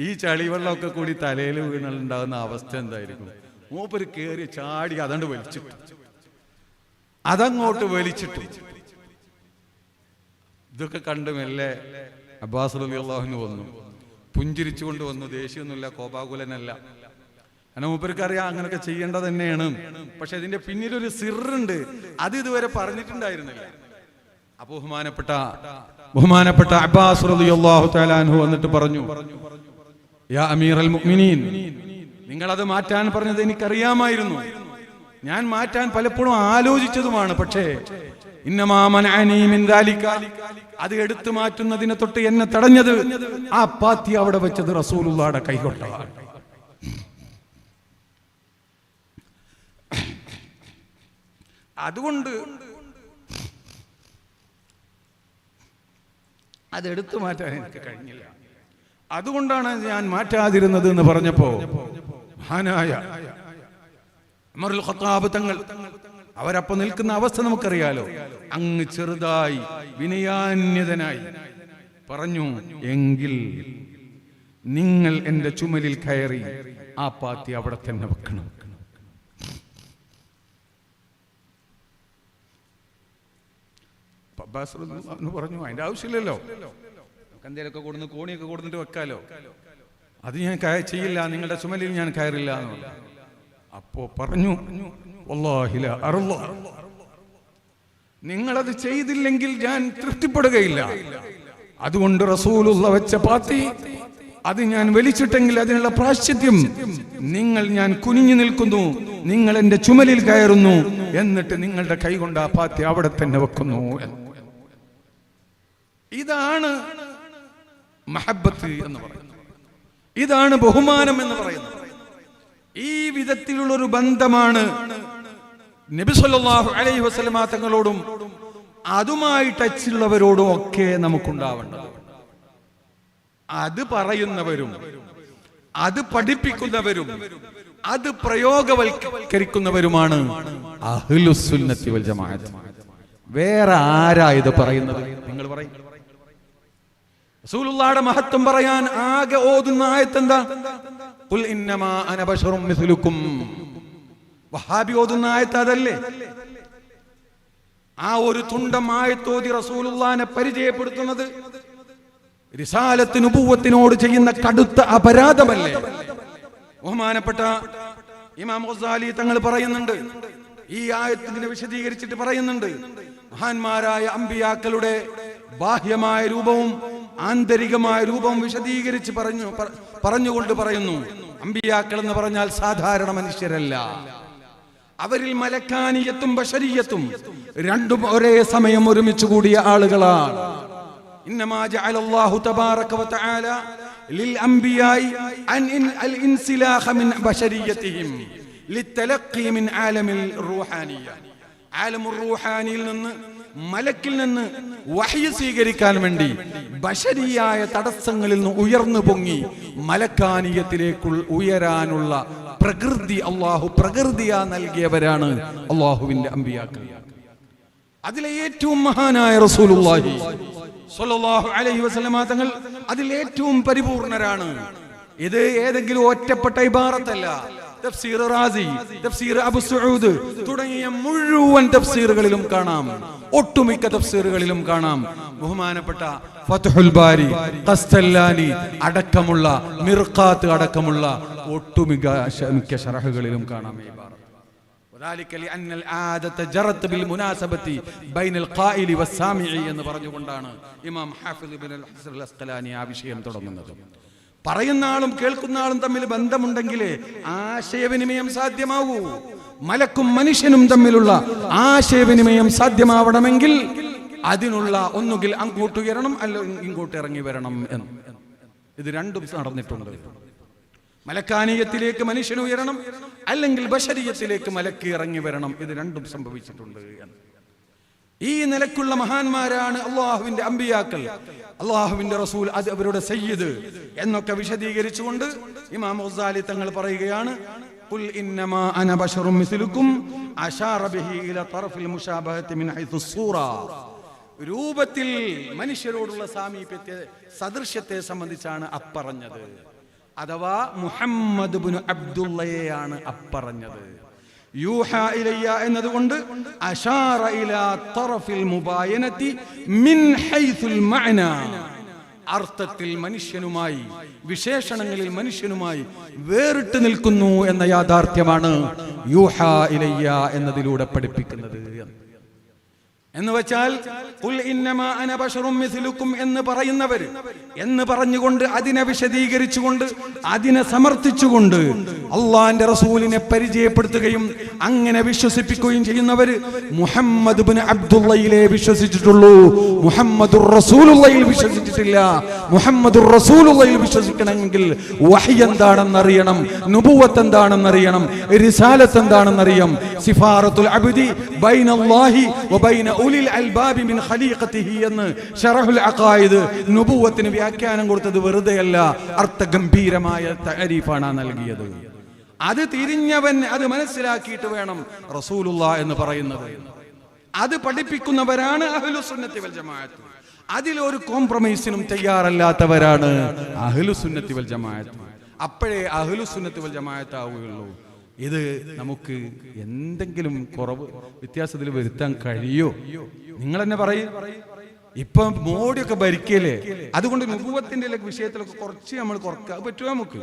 ഈ ചളിവെള്ളമൊക്കെ കൂടി തലയിൽ വീണുണ്ടാകുന്ന അവസ്ഥ എന്തായിരിക്കും? മൂപ്പര് കയറി ചാടി അതങ്ങോട്ട് വലിച്ചിട്ടു. ഇതൊക്കെ കണ്ട് മെല്ലെ അബ്ബാസ് റളിയല്ലാഹു അൻഹു വന്നു, പുഞ്ചിരിച്ചുകൊണ്ട് വന്നു. ദേഷ്യമൊന്നുമില്ല, കോപാകുലനല്ല. അങ്ങനെ മൂപ്പർക്കറിയാം അങ്ങനെയൊക്കെ ചെയ്യേണ്ടത് തന്നെയാണ്. പക്ഷെ ഇതിന്റെ പിന്നിലൊരു സിറുണ്ട്, അത് ഇതുവരെ പറഞ്ഞിട്ടുണ്ടായിരുന്നില്ല. അപ്പൊ ബഹുമാനപ്പെട്ട അബ്ബാസ് റളിയല്ലാഹു തആല അൻഹു വന്നിട്ട് പറഞ്ഞു, യാ അമീറൽ മുഅ്മിനീൻ, നിങ്ങളത് മാറ്റാൻ പറഞ്ഞത് എനിക്കറിയാമായിരുന്നു, ഞാൻ മാറ്റാൻ പലപ്പോഴും ആലോചിച്ചതുമാണ്. പക്ഷേ ഇന്നമാ മനഅനി മിൻ ദാലിക, അത് എടുത്തു മാറ്റുന്നതിനെ തൊട്ട് എന്നെ തടഞ്ഞത് ആ പാത്തി അവിടെ വെച്ചത് റസൂലുള്ളാഹിയുടെ കൈകൊണ്ടാണ്. അതുകൊണ്ട് അതെടുത്തു മാറ്റാൻ എനിക്ക് കഴിഞ്ഞില്ല, അതുകൊണ്ടാണ് ഞാൻ മാറ്റാതിരുന്നത് എന്ന് പറഞ്ഞപ്പോ മഹാനായ ഉമറുൽ ഖത്താബ് തങ്ങൾ അവരപ്പോ നിൽക്കുന്ന അവസ്ഥ നമുക്കറിയാലോ. അങ്ങ് ചെറുതായി വിനയാന്യതനായി പറഞ്ഞു, എങ്കിൽ നിങ്ങൾ എന്റെ ചുമലിൽ കയറി ആ പാത്തി അവിടെ തന്നെ വെക്കണം. പറഞ്ഞു, അതിന്റെ ആവശ്യമില്ലല്ലോ, എന്തേലൊക്കെ കൊടുന്ന് കോണിയൊക്കെ കൊടുത്തിട്ട് വെക്കാലോ, അത് ഞാൻ ചെയ്യില്ല, നിങ്ങളുടെ ചുമലിൽ ഞാൻ കയറില്ല എന്ന്. അപ്പോ പറഞ്ഞു, വല്ലാഹി ലാ അർള, നിങ്ങളത് ചെയ്തില്ലെങ്കിൽ ഞാൻ തൃപ്തിപ്പെടുകയില്ല. അതുകൊണ്ട് റസൂലുള്ള വെച്ച പാത്തി അത് ഞാൻ വലിച്ചിട്ടെങ്കിൽ അതിനുള്ള പ്രാശ്ചിത്യം ഞാൻ കുനിഞ്ഞു നിൽക്കുന്നു, നിങ്ങൾ എന്റെ ചുമലിൽ കയറുന്നു, എന്നിട്ട് നിങ്ങളുടെ കൈ കൊണ്ട് ആ പാത്തി അവിടെ തന്നെ വെക്കുന്നു. ഇതാണ് മഹബ്ബത്ത് എന്ന് പറയുന്നത്, ഇതാണ് ബഹുമാനം എന്ന് പറയുന്നത്. ഈ വിധത്തിലുള്ളൊരു ബന്ധമാണ് നബി സല്ലല്ലാഹു അലൈഹി വസല്ലമ തങ്ങളോടും അതുമായി ടച്ചുള്ളവരോടും ഒക്കെ നമുക്കുണ്ടാവേണ്ടത്. അത് പറയുന്നവരും അത് പഠിപ്പിക്കുന്നവരും അത് പ്രയോഗവൽക്കരിക്കുന്നവരുമാണ് അഹ്ലുസ് സുന്നത്തി വൽ ജമാഅത്ത്. വേറെ ആരാ ഇത് പറയുന്നത്? നിങ്ങൾ പറയും. റസൂലുള്ളാഹിയുടെ മഹത്വം പറയാൻ ആകെ ഓതുന്ന ആയത്ത് എന്താ? ഖുൽ ഇന്നമാ അന ബശറും മിസ്ലുക്കും. വഹാബി ഓതുന്ന ആയത്ത് അതല്ലേ? ആ ഒരു തുണ്ടം ആയത്തോതി റസൂലുള്ളാഹിനെ പരിചയപ്പെടുത്തുന്നത് റിസാലത്ത് നുബുവത്തിനോട് ചെയ്യുന്ന കടുത്ത അപരാധമല്ലേ? ബഹുമാനപ്പെട്ട ഇമാം ഗസാലി തങ്ങൾ പറയുന്നുണ്ട്, ഈ ആയത്തിനെ വിശദീകരിച്ചിട്ട് പറയുന്നുണ്ട്, മഹാന്മാരായ അമ്പിയാക്കളുടെ ബാഹ്യമായ രൂപവും ആന്തരികമായ രൂപവും വിശദീകരിച്ച് പറഞ്ഞുകൊണ്ട് പറയുന്നു, അമ്പിയാക്കൾ എന്ന് പറഞ്ഞാൽ സാധാരണ മനുഷ്യരല്ല, അവരിൽ മലക്കാനിയത്തും ബശരിയത്തും രണ്ടും ഒരേ സമയം ഒരുമിച്ച് കൂടിയ ആളുകളാണ്. ഇന്നമാ ജഅലല്ലാഹു തബാറക വതആല ലിൽഅംബിയാഇ അൽ ഇൻസിലാഖ മിൻ ബശരിയതിഹിം ലിതലഖി മിൻ ആലമിൽ റൂഹാനിയ. ആലമുർ റൂഹാനിയിൽ നിന്ന്, മലക്കിൽ നിന്ന് വഹ്യ് സ്വീകരിക്കാൻ വേണ്ടി ബശരിയായ തടസ്സങ്ങളിൽ നിന്ന് ഉയർന്നു പൊങ്ങി മലക്കാനിയത്തിലേക്ക് ഉയരാനുള്ള പ്രകൃതി അള്ളാഹു പ്രകൃതിയാ നൽകിയവരാണ് അള്ളാഹുവിന്റെ അമ്പിയാക്കൾ. അതിലെ ഏറ്റവും മഹാനായ റസൂലുള്ളാഹി സ്വല്ലല്ലാഹു അലൈഹി വസല്ലമ തങ്ങൾ അതിൽ ഏറ്റവും പരിപൂർണരാണ്. ഇത് ഏതെങ്കിലും ഒറ്റപ്പെട്ട ഇബാറത്തല്ല. തഫ്സീർ റാസി, തഫ്സീർ അബു സഊദ് തുടങ്ങിയ മുഴുവൻ തഫ്സീറുകളിലും കാണാം, ഒട്ടുമിക്ക തഫ്സീറുകളിലും കാണാം. ബഹുമാനപ്പെട്ട ഫത്ഹുൽ ബാരി, ഖസ്തല്ലാനി അടക്കമുള്ള, മിർഖാത്ത് അടക്കമുള്ള ഒട്ടുമിക്ക ശറഹുകളിലും കാണാം ഈ ഇബാറത്ത്. وذلك لأن العادة جرت بالمناسبة بين القائل والسامع എന്ന് പറഞ്ഞുകൊണ്ടാണ് ഇമാം ഹാഫിദ് ഇബ്നുൽ ഹസൻ അൽ അസ്ഖലാനി ആ വിഷയം തുടങ്ങുന്നത്. പറയുന്ന ആളും കേൾക്കുന്ന ആളും തമ്മിൽ ബന്ധമുണ്ടെങ്കിലേ ആശയവിനിമയം സാധ്യമാകൂ. മലക്കും മനുഷ്യനും തമ്മിലുള്ള ആശയവിനിമയം സാധ്യമാവണമെങ്കിൽ അതിനുള്ള ഒന്നുകിൽ അങ്ങോട്ട് ഉയരണം, അല്ലെങ്കിൽ ഇങ്ങോട്ട് ഇറങ്ങി വരണം എന്ന്. ഇത് രണ്ടും നടന്നിട്ടുണ്ട്. മലക്കാനീയത്തിലേക്ക് മനുഷ്യൻ ഉയരണം, അല്ലെങ്കിൽ ബശരീയത്തിലേക്ക് മലക്ക് ഇറങ്ങി വരണം. ഇത് രണ്ടും സംഭവിച്ചിട്ടുണ്ട് എന്ന്. ഈ നിലക്കുള്ള മഹാന്മാരാണ് അള്ളാഹുവിന്റെ അമ്പിയാക്കൾ, അള്ളാഹുവിന്റെ റസൂൽ, അത് അവരുടെ സയ്യിദ് എന്നൊക്കെ വിശദീകരിച്ചുകൊണ്ട് ഇമാം ഗസാലി തങ്ങൾ പറയുകയാണ്, ഖുൽ ഇന്നമാ അന ബശറും മിസ്ലുക്കും അശാറ ബിഹി ഇലാ തറഫിൽ മുശാബഹത്തി മിൻ ഹൈസു സൂറ. രൂപത്തിൽ മനുഷ്യരോടുള്ള സാമീപ്യത്തെ, സദൃശ്യത്തെ സംബന്ധിച്ചാണ് അപ്പറഞ്ഞത്. അഥവാ മുഹമ്മദ് ഇബ്നു അബ്ദുള്ളയെയാണ് അപ്പറഞ്ഞത്. യൂഹാ ഇലയ്യ എന്നതുകൊണ്ട് അശാറ ഇലാ തറഫിൽ മുബായനതി മിൻ ഹൈസുൽ മഅന, അർത്ഥത്തിൽ മനുഷ്യനുമായി, വിശേഷണങ്ങളിൽ മനുഷ്യനുമായി വേറിട്ട് നിൽക്കുന്നു എന്ന യാഥാർത്ഥ്യമാണ് യൂഹാ ഇലയ്യ എന്നതിലൂടെ പഠിപ്പിക്കുന്നത്. എന്ന് വെച്ചാൽ ഖുൽ ഇന്നമാ അന ബശറും മിസ്ലുക്കും എന്ന് പറയുന്നവർ എന്ന് പറഞ്ഞുകൊണ്ട് അതിനെ വിശദീകരിച്ചുകൊണ്ട് അതിനെ സമർത്ഥിച്ചുകൊണ്ട് അള്ളാന്റെ റസൂലിനെ പരിചയപ്പെടുത്തുകയും അങ്ങനെ വിശ്വസിപ്പിക്കുകയും ചെയ്യുന്നവർ മുഹമ്മദ് ഇബ്നു അബ്ദുള്ളയിലെ വിശ്വസിച്ചിട്ടുള്ളൂ, മുഹമ്മദുർ റസൂലുള്ളയിൽ വിശ്വസിച്ചിട്ടില്ല. മുഹമ്മദുർ റസൂലുള്ളയിൽ വിശ്വസിക്കണമെങ്കിൽ വഹി എന്താണെന്നറിയണം, നുബുവത്ത് എന്താണെന്നറിയണം, റിസാലത്ത് എന്താണെന്നറിയാം. സിഫാറത്തുൽ അബ്ദി ബൈനല്ലാഹി വബൈന ഉലിൽ അൽബാബി മിൻ ഖലീഖതിഹി എന്ന് ശറഹുൽ അഖായിദ് നുബുവത്തിന് വ്യാഖ്യാനം കൊടുത്തത് വെറുതെയല്ല, അർത്ഥഗംഭീരമായ തഅരീഫാണ് നൽകിയത്. അത് തിരിഞ്ഞവൻ അത് മനസ്സിലാക്കിയിട്ട് വേണം റസൂലുള്ളാഹ് എന്ന് പറയുന്നത്. അത് പഠിപ്പിക്കുന്നവരാണ് അഹ്ലുസുന്നത്തി വൽ ജമാഅത്ത്. അതിലൊരു കോംപ്രമൈസിനും തയ്യാറല്ലാത്തവരാണ് അഹ്ലുസുന്നത്തി വൽ ജമാഅത്ത്. അപ്പോഴേ അഹ്ലുസുന്നത്തി വൽ ജമാഅത്ത് ആവുകയുള്ളൂ. ഇത് നമുക്ക് എന്തെങ്കിലും കുറവ് വ്യത്യാസത്തിൽ വരുത്താൻ കഴിയോ? നിങ്ങൾ തന്നെ പറയും. ഇപ്പൊ മോഡിയൊക്കെ ഭരിക്കല്ലേ, അതുകൊണ്ട് നുബുവത്തിന്റെ വിഷയത്തിലൊക്കെ കുറച്ച് നമ്മൾ കുറക്കാൻ പറ്റുമോ? നമുക്ക്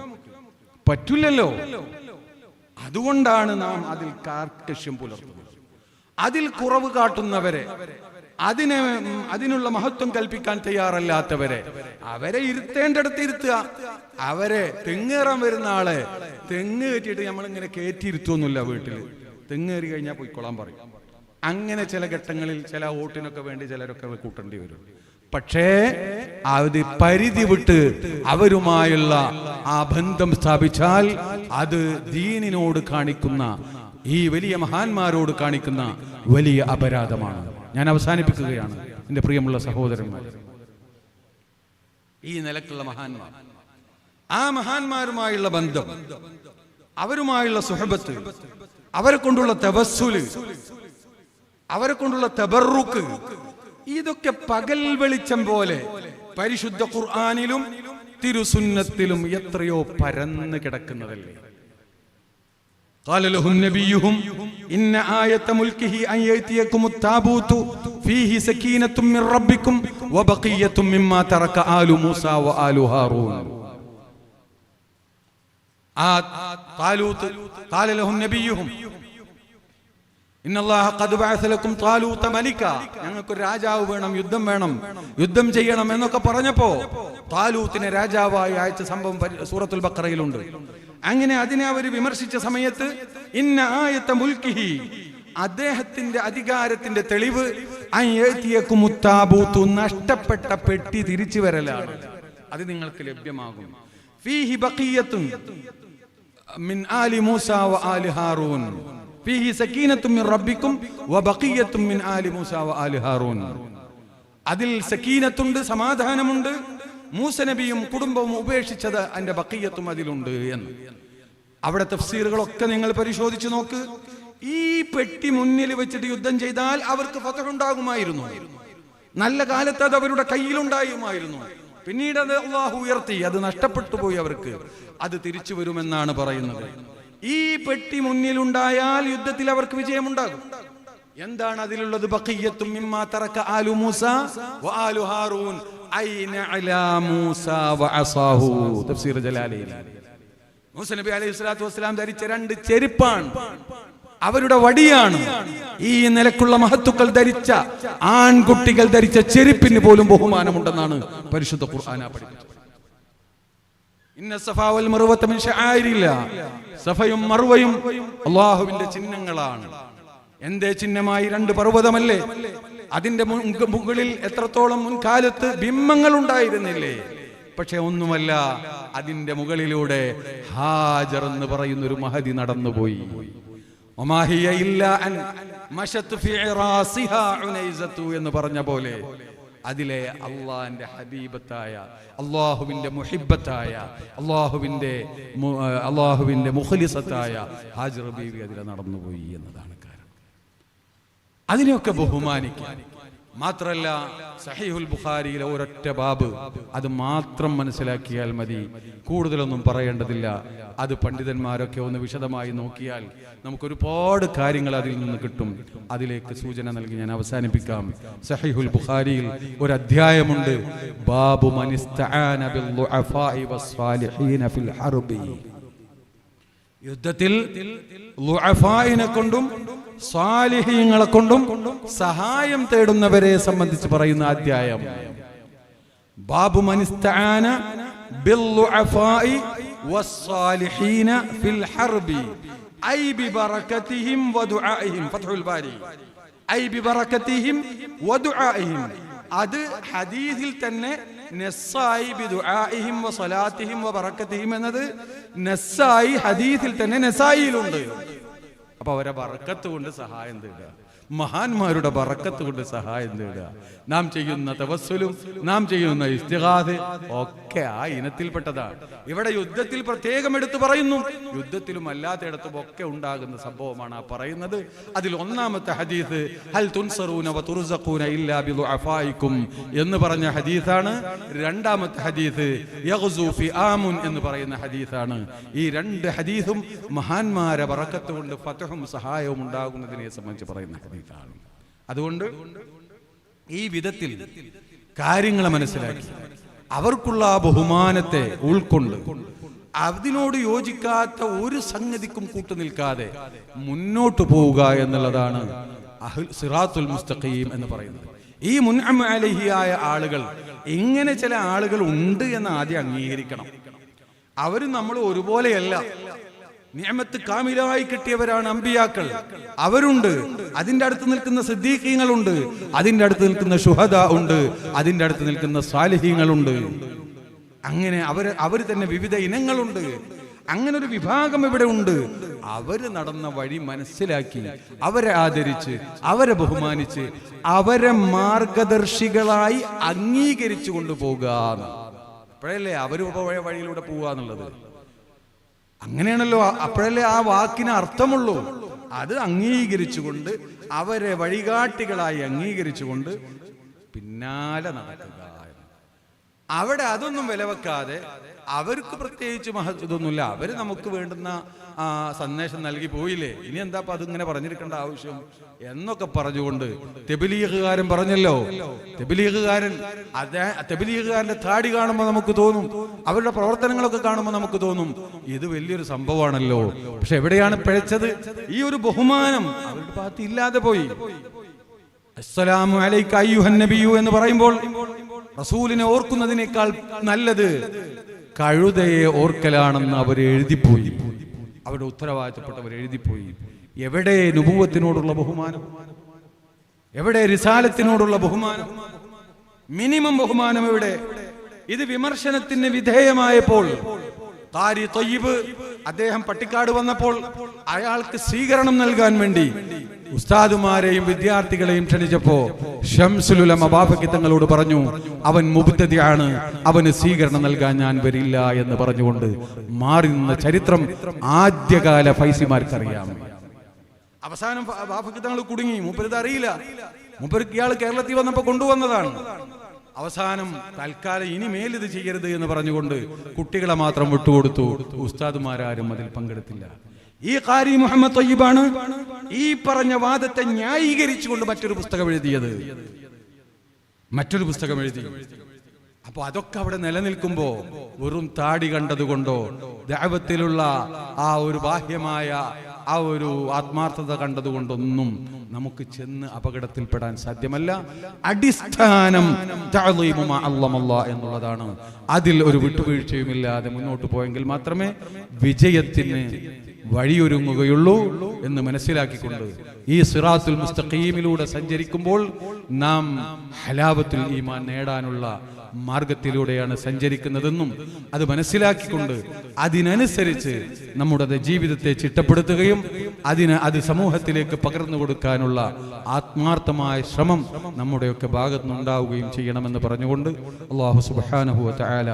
പറ്റില്ലല്ലോ. അതുകൊണ്ടാണ് നാം അതിൽ കാർക്കശ്യം പുലർത്തുന്നത്. അതിൽ കുറവ് കാട്ടുന്നവരെ, അതിനുള്ള മഹത്വം കൽപ്പിക്കാൻ തയ്യാറല്ലാത്തവരെ അവരെ ഇരുത്തേണ്ടടുത്ത് ഇരുത്തുക. അവരെ തെങ്ങേറാൻ വരുന്ന ആളെ തെങ്ങ് കയറ്റിയിട്ട് നമ്മളിങ്ങനെ കയറ്റിയിരുത്തൊന്നുമില്ല. വീട്ടിൽ തെങ്ങേറി കഴിഞ്ഞാൽ പോയിക്കൊള്ളാൻ പറയും. അങ്ങനെ ചില ഘട്ടങ്ങളിൽ ചില വോട്ടിനൊക്കെ വേണ്ടി ചിലരൊക്കെ കൂട്ടേണ്ടി വരും. പക്ഷേ അത് പരിധി വിട്ട് അവരുമായുള്ള ആ ബന്ധം സ്ഥാപിച്ചാൽ അത് ദീനിനോട് കാണിക്കുന്ന, ഈ വലിയ മഹാന്മാരോട് കാണിക്കുന്ന വലിയ അപരാധമാണ്. ഞാൻ അവസാനിപ്പിക്കുകയാണ് എൻ്റെ പ്രിയമുള്ള സഹോദരന്മാർ. ഈ നിലക്കുള്ള മഹാന്മാർ, ആ മഹാന്മാരുമായുള്ള ബന്ധം, അവരുമായുള്ള സുഹബത്ത്, അവരെ കൊണ്ടുള്ള തവസ്സുല്, അവരെ കൊണ്ടുള്ള തബറുക്ക്, ഇതൊക്കെ പകൽ വെളിച്ചം പോലെ പരിശുദ്ധ ഖുർആനിലും തിരുസുന്നത്തിലും എത്രയോ പരന്ന് കിടക്കുന്നതല്ലേ. قال لهم نبيهم إن آية ملكه أن يأتيكم التابوت فيه سكينة من ربكم وبقية مما ترك آل موسى وآل هارون. طالوت قال لهم نبيهم إن الله قد بعث لكم طالوت ملكا. ഞങ്ങൾക്ക് രാജാവ് വേണം, യുദ്ധം വേണം, യുദ്ധം ചെയ്യണം എന്നൊക്കെ പറഞ്ഞപ്പോ താലൂത്തിനെ രാജാവായി അയച്ച സംഭവം സൂറത്തുൽ ബഖറയിലുണ്ട്. അങ്ങനെ അതിനെ അവർ വിമർശിച്ച സമയത്ത് ഇന്ന ആയത്ത മുൽക്കിഹി, അദ്ദേഹത്തിന്റെ അധികാരത്തിന്റെ തെളിവ് അയ്യതിയകുമുത്താബൂതു, നഷ്ടപ്പെട്ട പെട്ടി തിരിച്ചു വരലാണ്. അത് നിങ്ങൾക്ക് ലഭ്യമാകും. ഫീഹി ബഖിയത്തുൻ മിൻ ആലി മൂസ വ ആലി ഹാറൂൻ, ഫീഹി സകീനത്തുൻ മിൻ റബ്ബിക്കും വ ബഖിയത്തുൻ മിൻ ആലി മൂസ വ ആലി ഹാറൂൻ. അതിൽ സകീനത്തുണ്ട്, സമാധാനമുണ്ട്. മൂസ നബിയും കുടുംബവും ഉപേക്ഷിച്ചത് അതിന്റെ ബഖിയത്തും അതിലുണ്ട് എന്ന്. അവിടെ തഫ്സീറുകളൊക്കെ നിങ്ങൾ പരിശോധിച്ചു നോക്ക്. ഈ പെട്ടി മുന്നിൽ വെച്ചിട്ട് യുദ്ധം ചെയ്താൽ അവർക്ക് ഫതഹ് ഉണ്ടാകുമായിരുന്നു. നല്ല കാലത്ത് അത് അവരുടെ കയ്യിലുണ്ടായുമായിരുന്നു. പിന്നീട് അത് അള്ളാഹു ഉയർത്തി, അത് നഷ്ടപ്പെട്ടു പോയി അവർക്ക്. അത് തിരിച്ചു വരുമെന്നാണ് പറയുന്നത്. ഈ പെട്ടി മുന്നിലുണ്ടായാൽ യുദ്ധത്തിൽ അവർക്ക് വിജയമുണ്ടാകും. എന്താണ് അതിലുള്ളത്? ബഖിയ്യത്തും മിമ്മാ തറക ആലു മൂസ വ ആലു ഹാറൂൻ ഐന അലാ മൂസ വ അസാഹു. തഫ്സീർ ജലാലൈൻ. മൂസ നബി അലൈഹി സ്വലാത്തു വസ്സലാം ധരിച്ച 2 ചെരുപ്പാണ്, അവരുടെ വടിയാണ്. ഈ നിലക്കുള്ള മഹത്തുക്കൾ ധരിച്ച, ആൺകുട്ടികൾ ധരിച്ച ചെരുപ്പിന് പോലും ബഹുമാനമുണ്ടെന്നാണ് പരിശുദ്ധ ഖുർആൻ പഠിപ്പിച്ചത്. ഇന്ന സഫാ വൽ മർവത മിൻ ശആയിരില്ലാഹ്. സഫയും മർവയും അല്ലാഹുവിന്റെ ചിഹ്നങ്ങളാണ്. എന്തേ ചിഹ്നമായി? 2 പർവ്വതമല്ലേ? അതിന്റെ മുകളിൽ എത്രത്തോളം മുൻകാലത്ത് ബിംബങ്ങൾ ഉണ്ടായിരുന്നില്ലേ? പക്ഷെ ഒന്നുമല്ല, അതിന്റെ മുകളിലൂടെ ഹാജർ എന്ന് പറയുന്ന ഒരു മഹദി നടന്നുപോയി. എന്ന് പറഞ്ഞ പോലെ അതിലെ അള്ളാഹിന്റെ ഹബീബത്തായ, അള്ളാഹുവിന്റെ മുഹിബത്തായ, അള്ളാഹുവിന്റെ മുഖലിസത്തായ ഹാജർ ബീവി അതിലെ നടന്നുപോയി എന്നതാണ് കാരണം. അതിനെയൊക്കെ ബഹുമാനിക്കാൻ മാത്രല്ല, സഹീഹുൽ ബുഖാരിയിലെ ഒരൊറ്റ ബാബ് അത് മാത്രം മനസ്സിലാക്കിയാൽ മതി, കൂടുതലൊന്നും പറയേണ്ടതില്ല. അത് പണ്ഡിതന്മാരൊക്കെ ഒന്ന് വിശദമായി നോക്കിയാൽ നമുക്കൊരുപാട് കാര്യങ്ങൾ അതിൽ നിന്ന് കിട്ടും. അതിലേക്ക് സൂചന നൽകി ഞാൻ അവസാനിപ്പിക്കാം. സഹീഹുൽ ബുഖാരിയിൽ ഒരു അധ്യായമുണ്ട്, ബാബു മൻ ഇസ്തആന ബിൽ ളുഅഫാഇ വസ്സാലിഹീന ഫിൽ ഹർബി. യുദ്ധത്തിൽ ളുഅഫായിനെ കൊണ്ടും സാലിഹീങ്ങളെ കൊണ്ടും സഹായം തേടുന്നവരെ സംബന്ധിച്ച് പറയുന്ന അധ്യായം. ബാബു മൻ ഇസ്തആന ബിൽ ളുഅഫാഇ വസ്സാലിഹീന ഫിൽ ഹർബി ഐ ബിബറകതിഹിം വദുആഇഹിം. ഫത്ഹുൽ ബാരി. ഐ ബിബറകതിഹിം വദുആഇഹിം. അത് ഹദീസിൽ തന്നെ നസ്സായി ബിദുആഇഹിം വസലാത്തിഹിം വബറകതിഹിം എന്നത് നസ്സായി ഹദീസിൽ തന്നെ നസായിയിലുണ്ട്. അപ്പൊ അവരെ ബറക്കത്ത് കൊണ്ട് സഹായം തേടുക, മഹാന്മാരുടെ ബറക്കത്ത് കൊണ്ട് സഹായം തേടുക. നാം ചെയ്യുന്ന തവസ്സുലും നാം ചെയ്യുന്ന ഇസ്തിഗാസ ഒക്കെ ആ ഇനത്തിൽപ്പെട്ടതാണ്. ഇവിടെ യുദ്ധത്തിൽ പ്രത്യേകം എടുത്തു പറയുന്നു, യുദ്ധത്തിലും അല്ലാത്തയിടത്തും ഒക്കെ ഉണ്ടാകുന്ന സംഭവമാണ് ആ പറയുന്നത്. അതിൽ ഒന്നാമത്തെ ഹദീസ് ഹൽ തുൻസറൂന വ തുർസഖൂന ഇല്ലാ ബിദുഅഫായിക്കും എന്ന് പറഞ്ഞ ഹദീസാണ്. രണ്ടാമത്തെ ഹദീസ് യഗ്സു ഫിആമുൻ എന്ന് പറയുന്ന ഹദീസാണ്. ഈ 2 ഹദീസും മഹാന്മാരെ ബറക്കത്ത് കൊണ്ട് ഫതഹും സഹായവും ഉണ്ടാകുന്നതിനെ സംബന്ധിച്ച് പറയുന്ന ഹദീസാണ്. അതുകൊണ്ട് ഈ വിധത്തിൽ കാര്യങ്ങൾ മനസ്സിലാക്കി അവർക്കുള്ള ആ ബഹുമാനത്തെ ഉൾക്കൊണ്ട് അതിനോട് യോജിക്കാത്ത ഒരു സംഗതിക്കും കൂട്ടുനിൽക്കാതെ മുന്നോട്ട് പോവുക എന്നുള്ളതാണ് സിറാത്തുൽ മുസ്തഖീം എന്ന് പറയുന്നത്. ഈ മുൻഅം അലൈഹിയായ ആളുകൾ, ഇങ്ങനെ ചില ആളുകൾ ഉണ്ട് എന്ന് ആദ്യം അംഗീകരിക്കണം. അവരും നമ്മൾ ഒരുപോലെയല്ല. നിഅമത്ത് കാമിലായി കിട്ടിയവരാണ് അമ്പിയാക്കൾ, അവരുണ്ട്. അതിന്റെ അടുത്ത് നിൽക്കുന്ന സിദ്ദീഖീങ്ങളുണ്ട്, അതിന്റെ അടുത്ത് നിൽക്കുന്ന ശുഹദാ ഉണ്ട്, അതിന്റെ അടുത്ത് നിൽക്കുന്ന സാലിഹീങ്ങളുണ്ട്. അങ്ങനെ അവർ തന്നെ വിവിധ ഇനങ്ങളുണ്ട്. അങ്ങനെ ഒരു വിഭാഗം ഇവിടെ ഉണ്ട്. അവര് നടന്ന വഴി മനസ്സിലാക്കി, അവരെ ആദരിച്ച്, അവരെ ബഹുമാനിച്ച്, അവരെ മാർഗദർശികളായി അംഗീകരിച്ചു കൊണ്ടുപോകുക. അപ്പോഴല്ലേ അവര് വഴിയിലൂടെ പോവുക എന്നുള്ളത്. അങ്ങനെയാണല്ലോ, അപ്പോഴല്ലേ ആ വാക്കിന് അർത്ഥമുള്ളൂ. അത് അംഗീകരിച്ചുകൊണ്ട്, അവരെ വഴികാട്ടികളായി അംഗീകരിച്ചുകൊണ്ട് പിന്നാലെ നടക്കുക. അവിടെ അതൊന്നും വിലവെക്കാതെ, അവർക്ക് പ്രത്യേകിച്ച് ഇതൊന്നുമില്ല, അവര് നമുക്ക് വേണ്ടുന്ന സന്ദേശം നൽകി പോയില്ലേ, ഇനി എന്താ അതിങ്ങനെ പറഞ്ഞിരിക്കേണ്ട ആവശ്യം എന്നൊക്കെ പറഞ്ഞുകൊണ്ട് തെബലീഗുകാരൻ പറഞ്ഞല്ലോ. തെബലീഗുകാരന്റെ താടി കാണുമ്പോൾ നമുക്ക് തോന്നും, അവരുടെ പ്രവർത്തനങ്ങളൊക്കെ കാണുമ്പോൾ നമുക്ക് തോന്നും ഇത് വലിയൊരു സംഭവമാണല്ലോ. പക്ഷെ എവിടെയാണ് പിഴച്ചത്? ഈ ഒരു ബഹുമാനം അവരുടെ ഭാഗത്ത് ഇല്ലാതെ പോയി. അസ്സലാമു അലൈക അയ്യുഹൻ നബിയു എന്ന് പറയുമ്പോൾ റസൂലിനെ ഓർക്കുന്നതിനേക്കാൾ നല്ലത് കഴുതയെ ഓർക്കലാണെന്ന് അവർ എഴുതിപ്പോയി. അവരുടെ ഉത്തരവാദിത്തപ്പെട്ടവർ എഴുതിപ്പോയി. എവിടെ നുബുവത്തിനോടുള്ള ബഹുമാനം? എവിടെ റിസാലത്തിനോടുള്ള ബഹുമാനം? മിനിമം ബഹുമാനം എവിടെ? ഇത് വിമർശനത്തിന് വിധേയമായപ്പോൾ ഖാരി ത്വയ്യിബ് അദ്ദേഹം പട്ടിക്കാട് വന്നപ്പോൾ അയാൾക്ക് സ്വീകരണം നൽകാൻ വേണ്ടി ഉസ്താദുമാരെയും വിദ്യാർത്ഥികളെയും ക്ഷണിച്ചപ്പോ ശംസുൽ ഉലമ ബാഫക്കി തങ്ങളോട് പറഞ്ഞു, അവൻ മുബ്തദിഅാണ്, അവന് സ്വീകരണം നൽകാൻ ഞാൻ വരില്ല എന്ന് പറഞ്ഞുകൊണ്ട് മാറി നിന്ന ചരിത്രം ആദ്യകാല ഫൈസിമാർക്കറിയാം. അവസാനം ബാഫക്ക് തങ്ങൾ കുടുങ്ങി. മൂപ്പരിത് അറിയില്ല. മൂപ്പർക്ക് ഇയാൾ കേരളത്തിൽ വന്നപ്പോൾ കൊണ്ടുവന്നതാണ്. അവസാനം തൽക്കാലം ഇനി മേലിത് ചെയ്യരുത് എന്ന് പറഞ്ഞുകൊണ്ട് കുട്ടികളെ മാത്രം വിട്ടുകൊടുത്തു. ഉസ്താദുമാരും അതിൽ പങ്കെടുത്തില്ല. ഈ ഖാരി മുഹമ്മദ് ത്വയ്യിബാണ് ഈ പറഞ്ഞ വാദത്തെ ന്യായീകരിച്ചുകൊണ്ട് മറ്റൊരു പുസ്തകം എഴുതി. അപ്പൊ അതൊക്കെ അവിടെ നിലനിൽക്കുമ്പോ വെറും താടി കണ്ടതുകൊണ്ടോ ദഅവത്തിലുള്ള ആ ഒരു ബാഹ്യമായ ആ ഒരു ആത്മാർത്ഥത കണ്ടതുകൊണ്ടൊന്നും നമുക്ക് ചെന്ന് അപകടത്തിൽപ്പെടാൻ സാധ്യമല്ല. അടിസ്ഥാനം തഅളീമു മാ അല്ലമല്ലാഹ് എന്നുള്ളതാണ്. അതിൽ ഒരു വിട്ടുവീഴ്ചയുമില്ലാതെ മുന്നോട്ട് പോയെങ്കിൽ മാത്രമേ വിജയത്തിന് വഴിയൊരുങ്ങുകയുള്ളൂ എന്ന് മനസ്സിലാക്കിക്കൊണ്ട് ഈ സിറാത്തുൽ മുസ്തഖീമിലൂടെ സഞ്ചരിക്കുമ്പോൾ നാം ഹലാവത്തുൽ ഈമാൻ നേടാനുള്ള മാർഗത്തിലൂടെയാണ് സഞ്ചരിക്കുന്നതെന്നും അത് മനസ്സിലാക്കിക്കൊണ്ട് അതിനനുസരിച്ച് നമ്മുടെ ജീവിതത്തെ ചിട്ടപ്പെടുത്തുകയും അത് സമൂഹത്തിലേക്ക് പകർന്നു കൊടുക്കാനുള്ള ആത്മാർത്ഥമായ ശ്രമം നമ്മുടെയൊക്കെ ഭാഗത്തുനിന്നുണ്ടാവുകയും ചെയ്യണമെന്ന് പറഞ്ഞുകൊണ്ട് അല്ലാഹു സുബ്ഹാനഹു വ തആല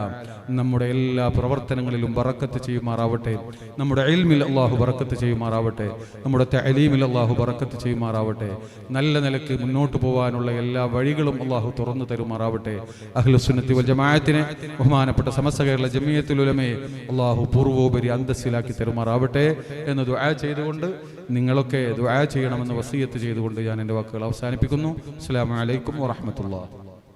നമ്മുടെ എല്ലാ പ്രവർത്തനങ്ങളിലും ബറക്കത്ത് ചെയ്യുമാറാവട്ടെ. നമ്മുടെ ഇൽമിൽ അല്ലാഹു ബറക്കത്ത് ചെയ്യുമാറാവട്ടെ. നമ്മുടെ തഅലീമിൽ അല്ലാഹു ബറക്കത്ത് ചെയ്യുമാറാവട്ടെ. നല്ല നിലക്ക് മുന്നോട്ട് പോകാനുള്ള എല്ലാ വഴികളും അല്ലാഹു തുറന്നു തരുമാറാവട്ടെ. അഹ്ലുസുന്നത്തി വൽ ജമാഅത്തിനെ ബഹുമാനപ്പെട്ട സമസ്ത കേരള ജമിയത്തുൽ ഉലമയെ അല്ലാഹു പൂർവോപരി അന്തസ്സിലാക്കി തരുമാറാവട്ടെ എന്ന് ദുആ ചെയ്തുകൊണ്ട് നിങ്ങളൊക്കെ ദുആ ചെയ്യണമെന്ന് വസിയത്ത് ചെയ്തുകൊണ്ട് ഞാൻ എൻ്റെ വാക്കുകൾ അവസാനിപ്പിക്കുന്നു. അസ്സലാമു അലൈക്കും വറഹ്മത്തുള്ളാഹി.